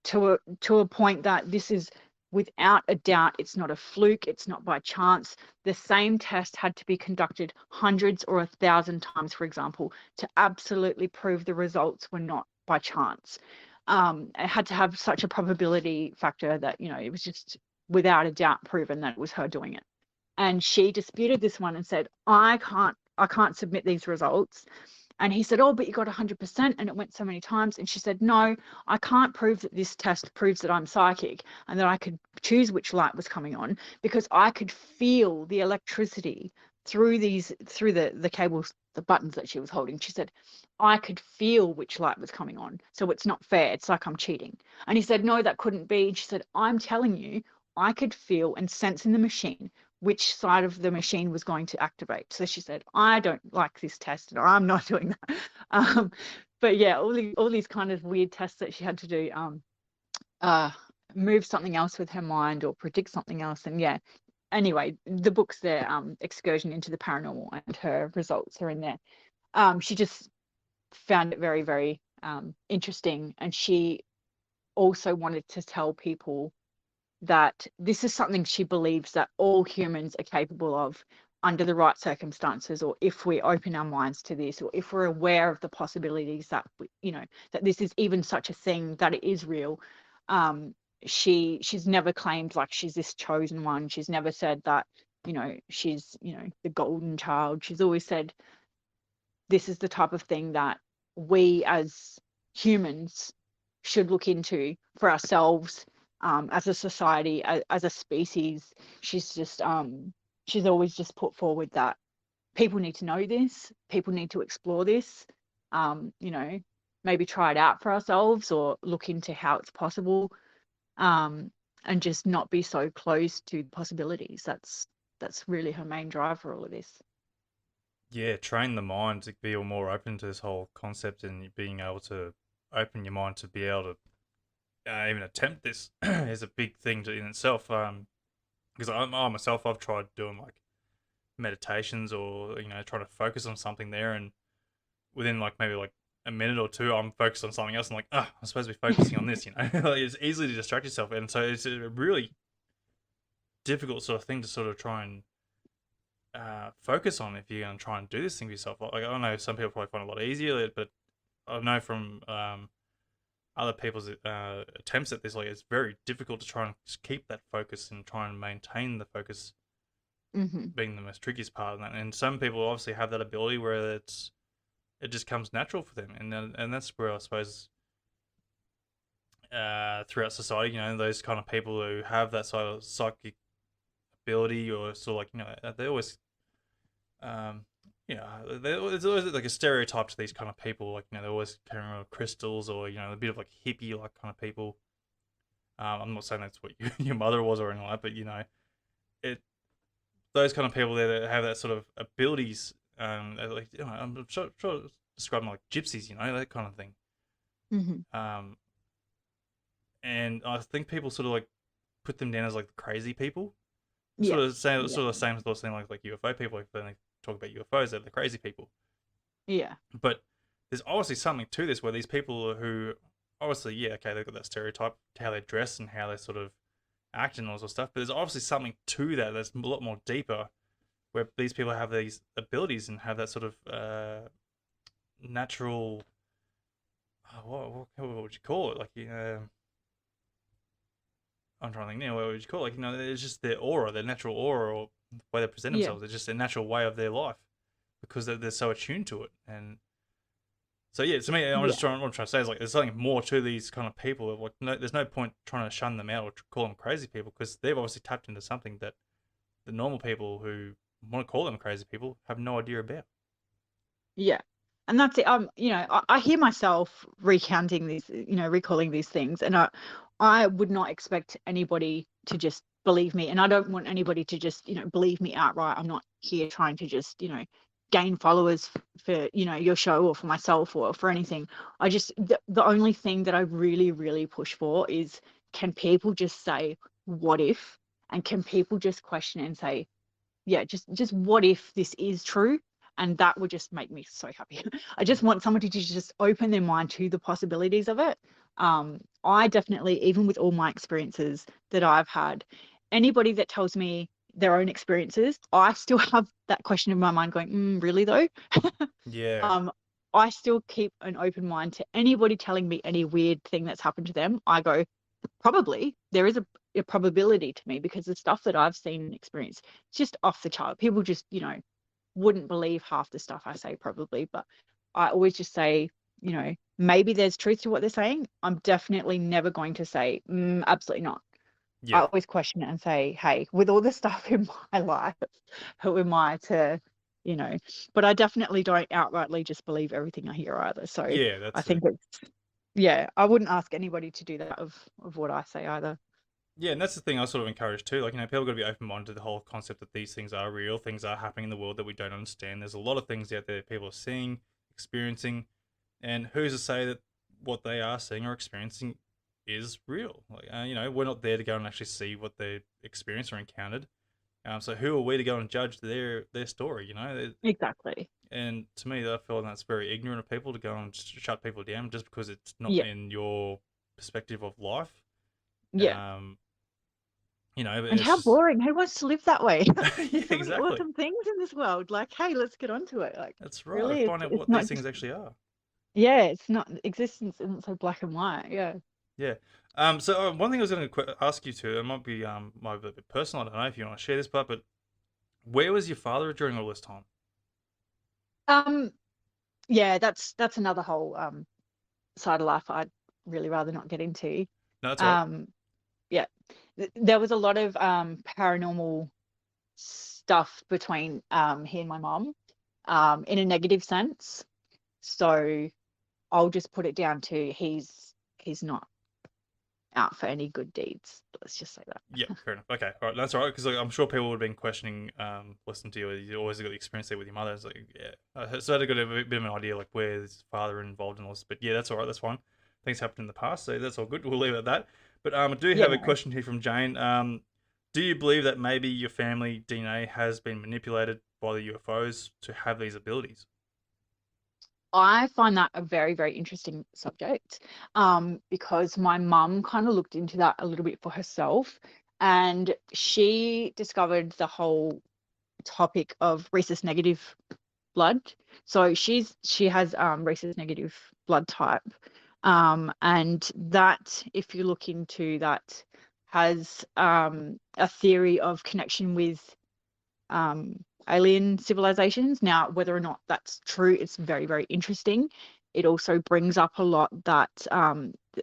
to a point that this is without a doubt, it's not a fluke, it's not by chance. The same test had to be conducted hundreds or 1,000 times, for example, to absolutely prove the results were not by chance. It had to have such a probability factor that, you know, it was just without a doubt proven that it was her doing it. And she disputed this one and said, I can't submit these results. And he said, "Oh, but you got 100%, and it went so many times." And she said, "No, I can't prove that this test proves that I'm psychic and that I could choose which light was coming on, because I could feel the electricity through the cables, the buttons that she was holding." She said, "I could feel which light was coming on. So it's not fair. It's like I'm cheating." And he said, "No, that couldn't be." She said, "I'm telling you, I could feel and sense in the machine which side of the machine was going to activate." So she said, "I don't like this test, and I'm not doing that." But yeah, all these kind of weird tests that she had to do, uh, move something else with her mind or predict something else. And yeah, anyway, the book's there, Excursion into the Paranormal, and her results are in there. She just found it very, very interesting, and she also wanted to tell people that this is something she believes that all humans are capable of under the right circumstances, or if we open our minds to this, or if we're aware of the possibilities that you know, that this is even such a thing, that it is real. She's never claimed like she's this chosen one. She's never said that, you know, she's, you know, the golden child. She's always said this is the type of thing that we as humans should look into for ourselves, as a society, as a species. She's always just put forward that people need to know this, people need to explore this, you know, maybe try it out for ourselves or look into how it's possible, and just not be so close to possibilities. That's really her main drive for all of this. Yeah, train the mind to be more open to this whole concept, and being able to open your mind to be able to even attempt this is a big thing in itself. Because I myself, I've tried doing like meditations, or trying to focus on something there, and within like maybe like a minute or two, I'm focused on something else. I'm like, I'm supposed to be focusing on this. Like, it's easy to distract yourself, and so it's a really difficult sort of thing to sort of try and focus on if you're going to try and do this thing for yourself. Like, I know some people probably find it a lot easier, but I know from other people's attempts at this, like, it's very difficult to try and keep that focus and try and maintain the focus, Mm-hmm. being the most trickiest part of that. And some people obviously have that ability where it just comes natural for them, and that's where I suppose throughout society, those kind of people who have that sort of psychic ability, or sort of like, they always there's always like a stereotype to these kind of people. Like, they're always carrying around crystals, or a bit of like hippie like kind of people. I'm not saying that's what your mother was or anything like that, but it those kind of people there that have that sort of abilities. Like, I'm sure describe them like gypsies, that kind of thing. Hmm. Um, and I think people sort of like put them down as like the crazy people. Sort of Yes. same, Yeah. sort of same sort of thing like UFO people. Like when they talk about UFOs, they're the crazy people. Yeah. But there's obviously something to this where these people who obviously, yeah, okay, they've got that stereotype, how they dress and how they sort of act and all sort of stuff. But there's obviously something to that that's a lot more deeper, where these people have these abilities and have that sort of natural. What would you call it? Like, I'm trying to think now. What would you call it? Like, it's just their aura, their natural aura, or the way they present Yeah. themselves. It's just their natural way of their life because they're so attuned to it. And so, yeah, to me, Yeah. what I'm trying to say is like there's something more to these kind of people. Like, there's no point trying to shun them out or call them crazy people, because they've obviously tapped into something that the normal people who want to call them crazy people have no idea about. Yeah. And that's it. I hear myself recounting these, recalling these things, and I would not expect anybody to just believe me. And I don't want anybody to just, believe me outright. I'm not here trying to just, gain followers for, your show or for myself or for anything. The only thing that I really, really push for is, can people just say, what if? And can people just question and say, yeah, just what if this is true? And that would just make me so happy. I just want somebody to just open their mind to the possibilities of it. I definitely, even with all my experiences that I've had, anybody that tells me their own experiences, I still have that question in my mind going, really though? Yeah, um, I still keep an open mind to anybody telling me any weird thing that's happened to them. I go, probably there is a probability to me, because the stuff that I've seen and experienced, it's just off the chart. People just, wouldn't believe half the stuff I say, probably. But I always just say, maybe there's truth to what they're saying. I'm definitely never going to say, absolutely not. I yeah, always question it and say, hey, with all the stuff in my life, who am I to, you know, but I definitely don't outrightly just believe everything I hear either. So yeah. I That's it. think it's, yeah, I wouldn't ask anybody to do that of what I say either. Yeah, and that's the thing I sort of encourage too. Like, people got to be open minded to the whole concept that these things are real, things are happening in the world that we don't understand. There's a lot of things out there people are seeing, experiencing, and who's to say that what they are seeing or experiencing is real? Like, we're not there to go and actually see what they experienced or encountered. So who are we to go and judge their story? Exactly. And to me, I feel that's very ignorant of people to go and shut people down just because it's not Yeah. in your perspective of life. Yeah. Um, but And it's how just boring. Who wants to live that way? yeah, There's so many exactly. awesome things in this world. Like, hey, let's get onto it. Like, That's right. really, Find out it's what these not things just, actually are. yeah, it's not, existence isn't so black and white. Yeah. Yeah. So one thing I was going to ask you to, it might be a bit personal. I don't know if you want to share this part, but where was your father during all this time? Um, yeah, that's another whole side of life I'd really rather not get into. No, that's all right. Um, yeah. There was a lot of paranormal stuff between he and my mom, in a negative sense. So I'll just put it down to, he's not out for any good deeds. Let's just say that. Yeah, fair enough. Okay, all right, that's all right. Because I'm sure people would have been questioning, listening to you. You always got the experience there with your mother. It's like, yeah. So I got a bit of an idea, like where his father involved in all this. But yeah, that's all right. That's fine. Things happened in the past, so that's all good. We'll leave it at that. But I do Yeah, have a no. question here from Jane. Do you believe that maybe your family DNA has been manipulated by the UFOs to have these abilities? I find that a very, very interesting subject, because my mum kind of looked into that a little bit for herself, and she discovered the whole topic of rhesus negative blood. So she has rhesus negative blood type, and that, if you look into that, has a theory of connection with alien civilizations. Now, whether or not that's true, it's very, very interesting. It also brings up a lot that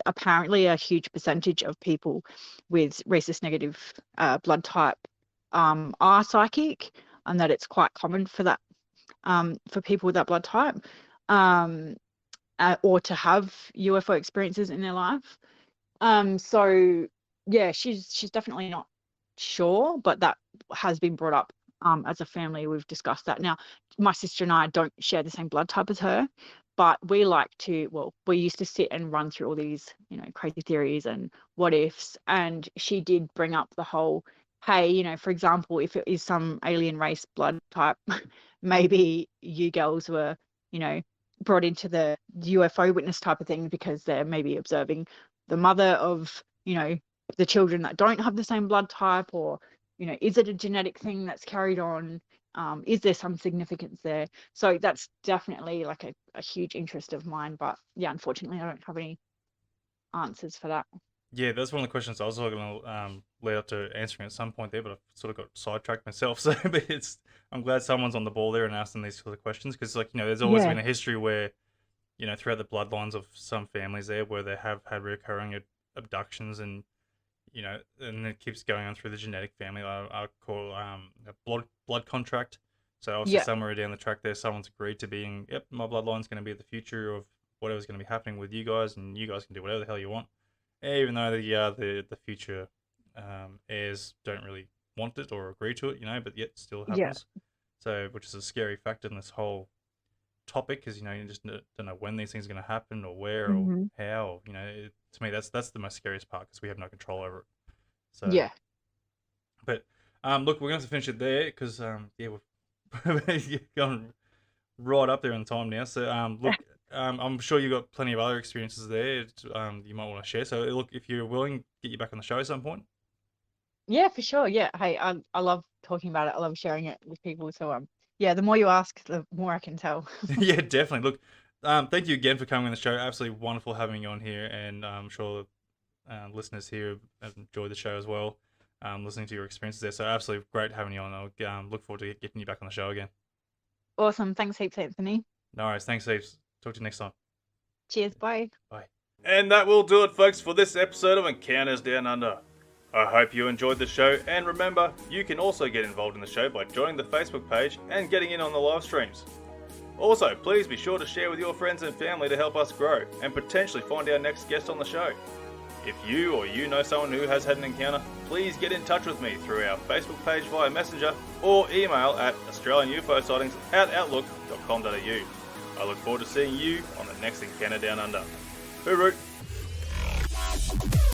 apparently a huge percentage of people with rhesus negative blood type are psychic, and that it's quite common for that for people with that blood type, or to have UFO experiences in their life. So yeah, she's definitely not sure, but that has been brought up. As a family, we've discussed that. Now, my sister and I don't share the same blood type as her, but we we used to sit and run through all these, crazy theories and what ifs. And she did bring up the whole, hey, for example, if it is some alien race blood type, maybe you girls were, brought into the UFO witness type of thing because they're maybe observing the mother of, the children that don't have the same blood type, or, is it a genetic thing that's carried on? Is there some significance there? So that's definitely like a huge interest of mine. But yeah, unfortunately, I don't have any answers for that. Yeah, that's one of the questions I was going to lead up to answering at some point there, but I've sort of got sidetracked myself. So but I'm glad someone's on the ball there and asking these sort of questions, because there's always Yeah. been a history where throughout the bloodlines of some families there where they have had recurring abductions, and and it keeps going on through the genetic family. I call a blood contract. So obviously Yeah. somewhere down the track there, someone's agreed to being, yep, my bloodline's going to be the future of whatever's going to be happening with you guys, and you guys can do whatever the hell you want, even though the future heirs don't really want it or agree to it, but yet still Yeah. happens. So, which is a scary factor in this whole topic, because you just don't know when these things are going to happen, or where, or Hmm. how. To me, that's the most scariest part, because we have no control over it. So, Yeah. but look, we're going to have to finish it there, because yeah, we've gone right up there in time now. So look, I'm sure you've got plenty of other experiences there. You might want to share. So look, if you're willing, get you back on the show at some point. Yeah, for sure. Yeah. Hey, I love talking about it. I love sharing it with people. So yeah, the more you ask, the more I can tell. Yeah, definitely. Look, thank you again for coming on the show. Absolutely wonderful having you on here, and I'm sure listeners here have enjoyed the show as well, listening to your experiences there. So absolutely great having you on. I'll look forward to getting you back on the show again. Awesome. Thanks heaps, Anthony. No worries. Thanks, Steve. Talk to you next time. Cheers. Bye. Bye. And that will do it, folks, for this episode of Encounters Down Under. I hope you enjoyed the show, and remember, you can also get involved in the show by joining the Facebook page and getting in on the live streams. Also, please be sure to share with your friends and family to help us grow and potentially find our next guest on the show. If you or you know someone who has had an encounter, please get in touch with me through our Facebook page via Messenger or email at australianUFOsightings@outlook.com.au. I look forward to seeing you on the next Encounter Down Under. Hooroo!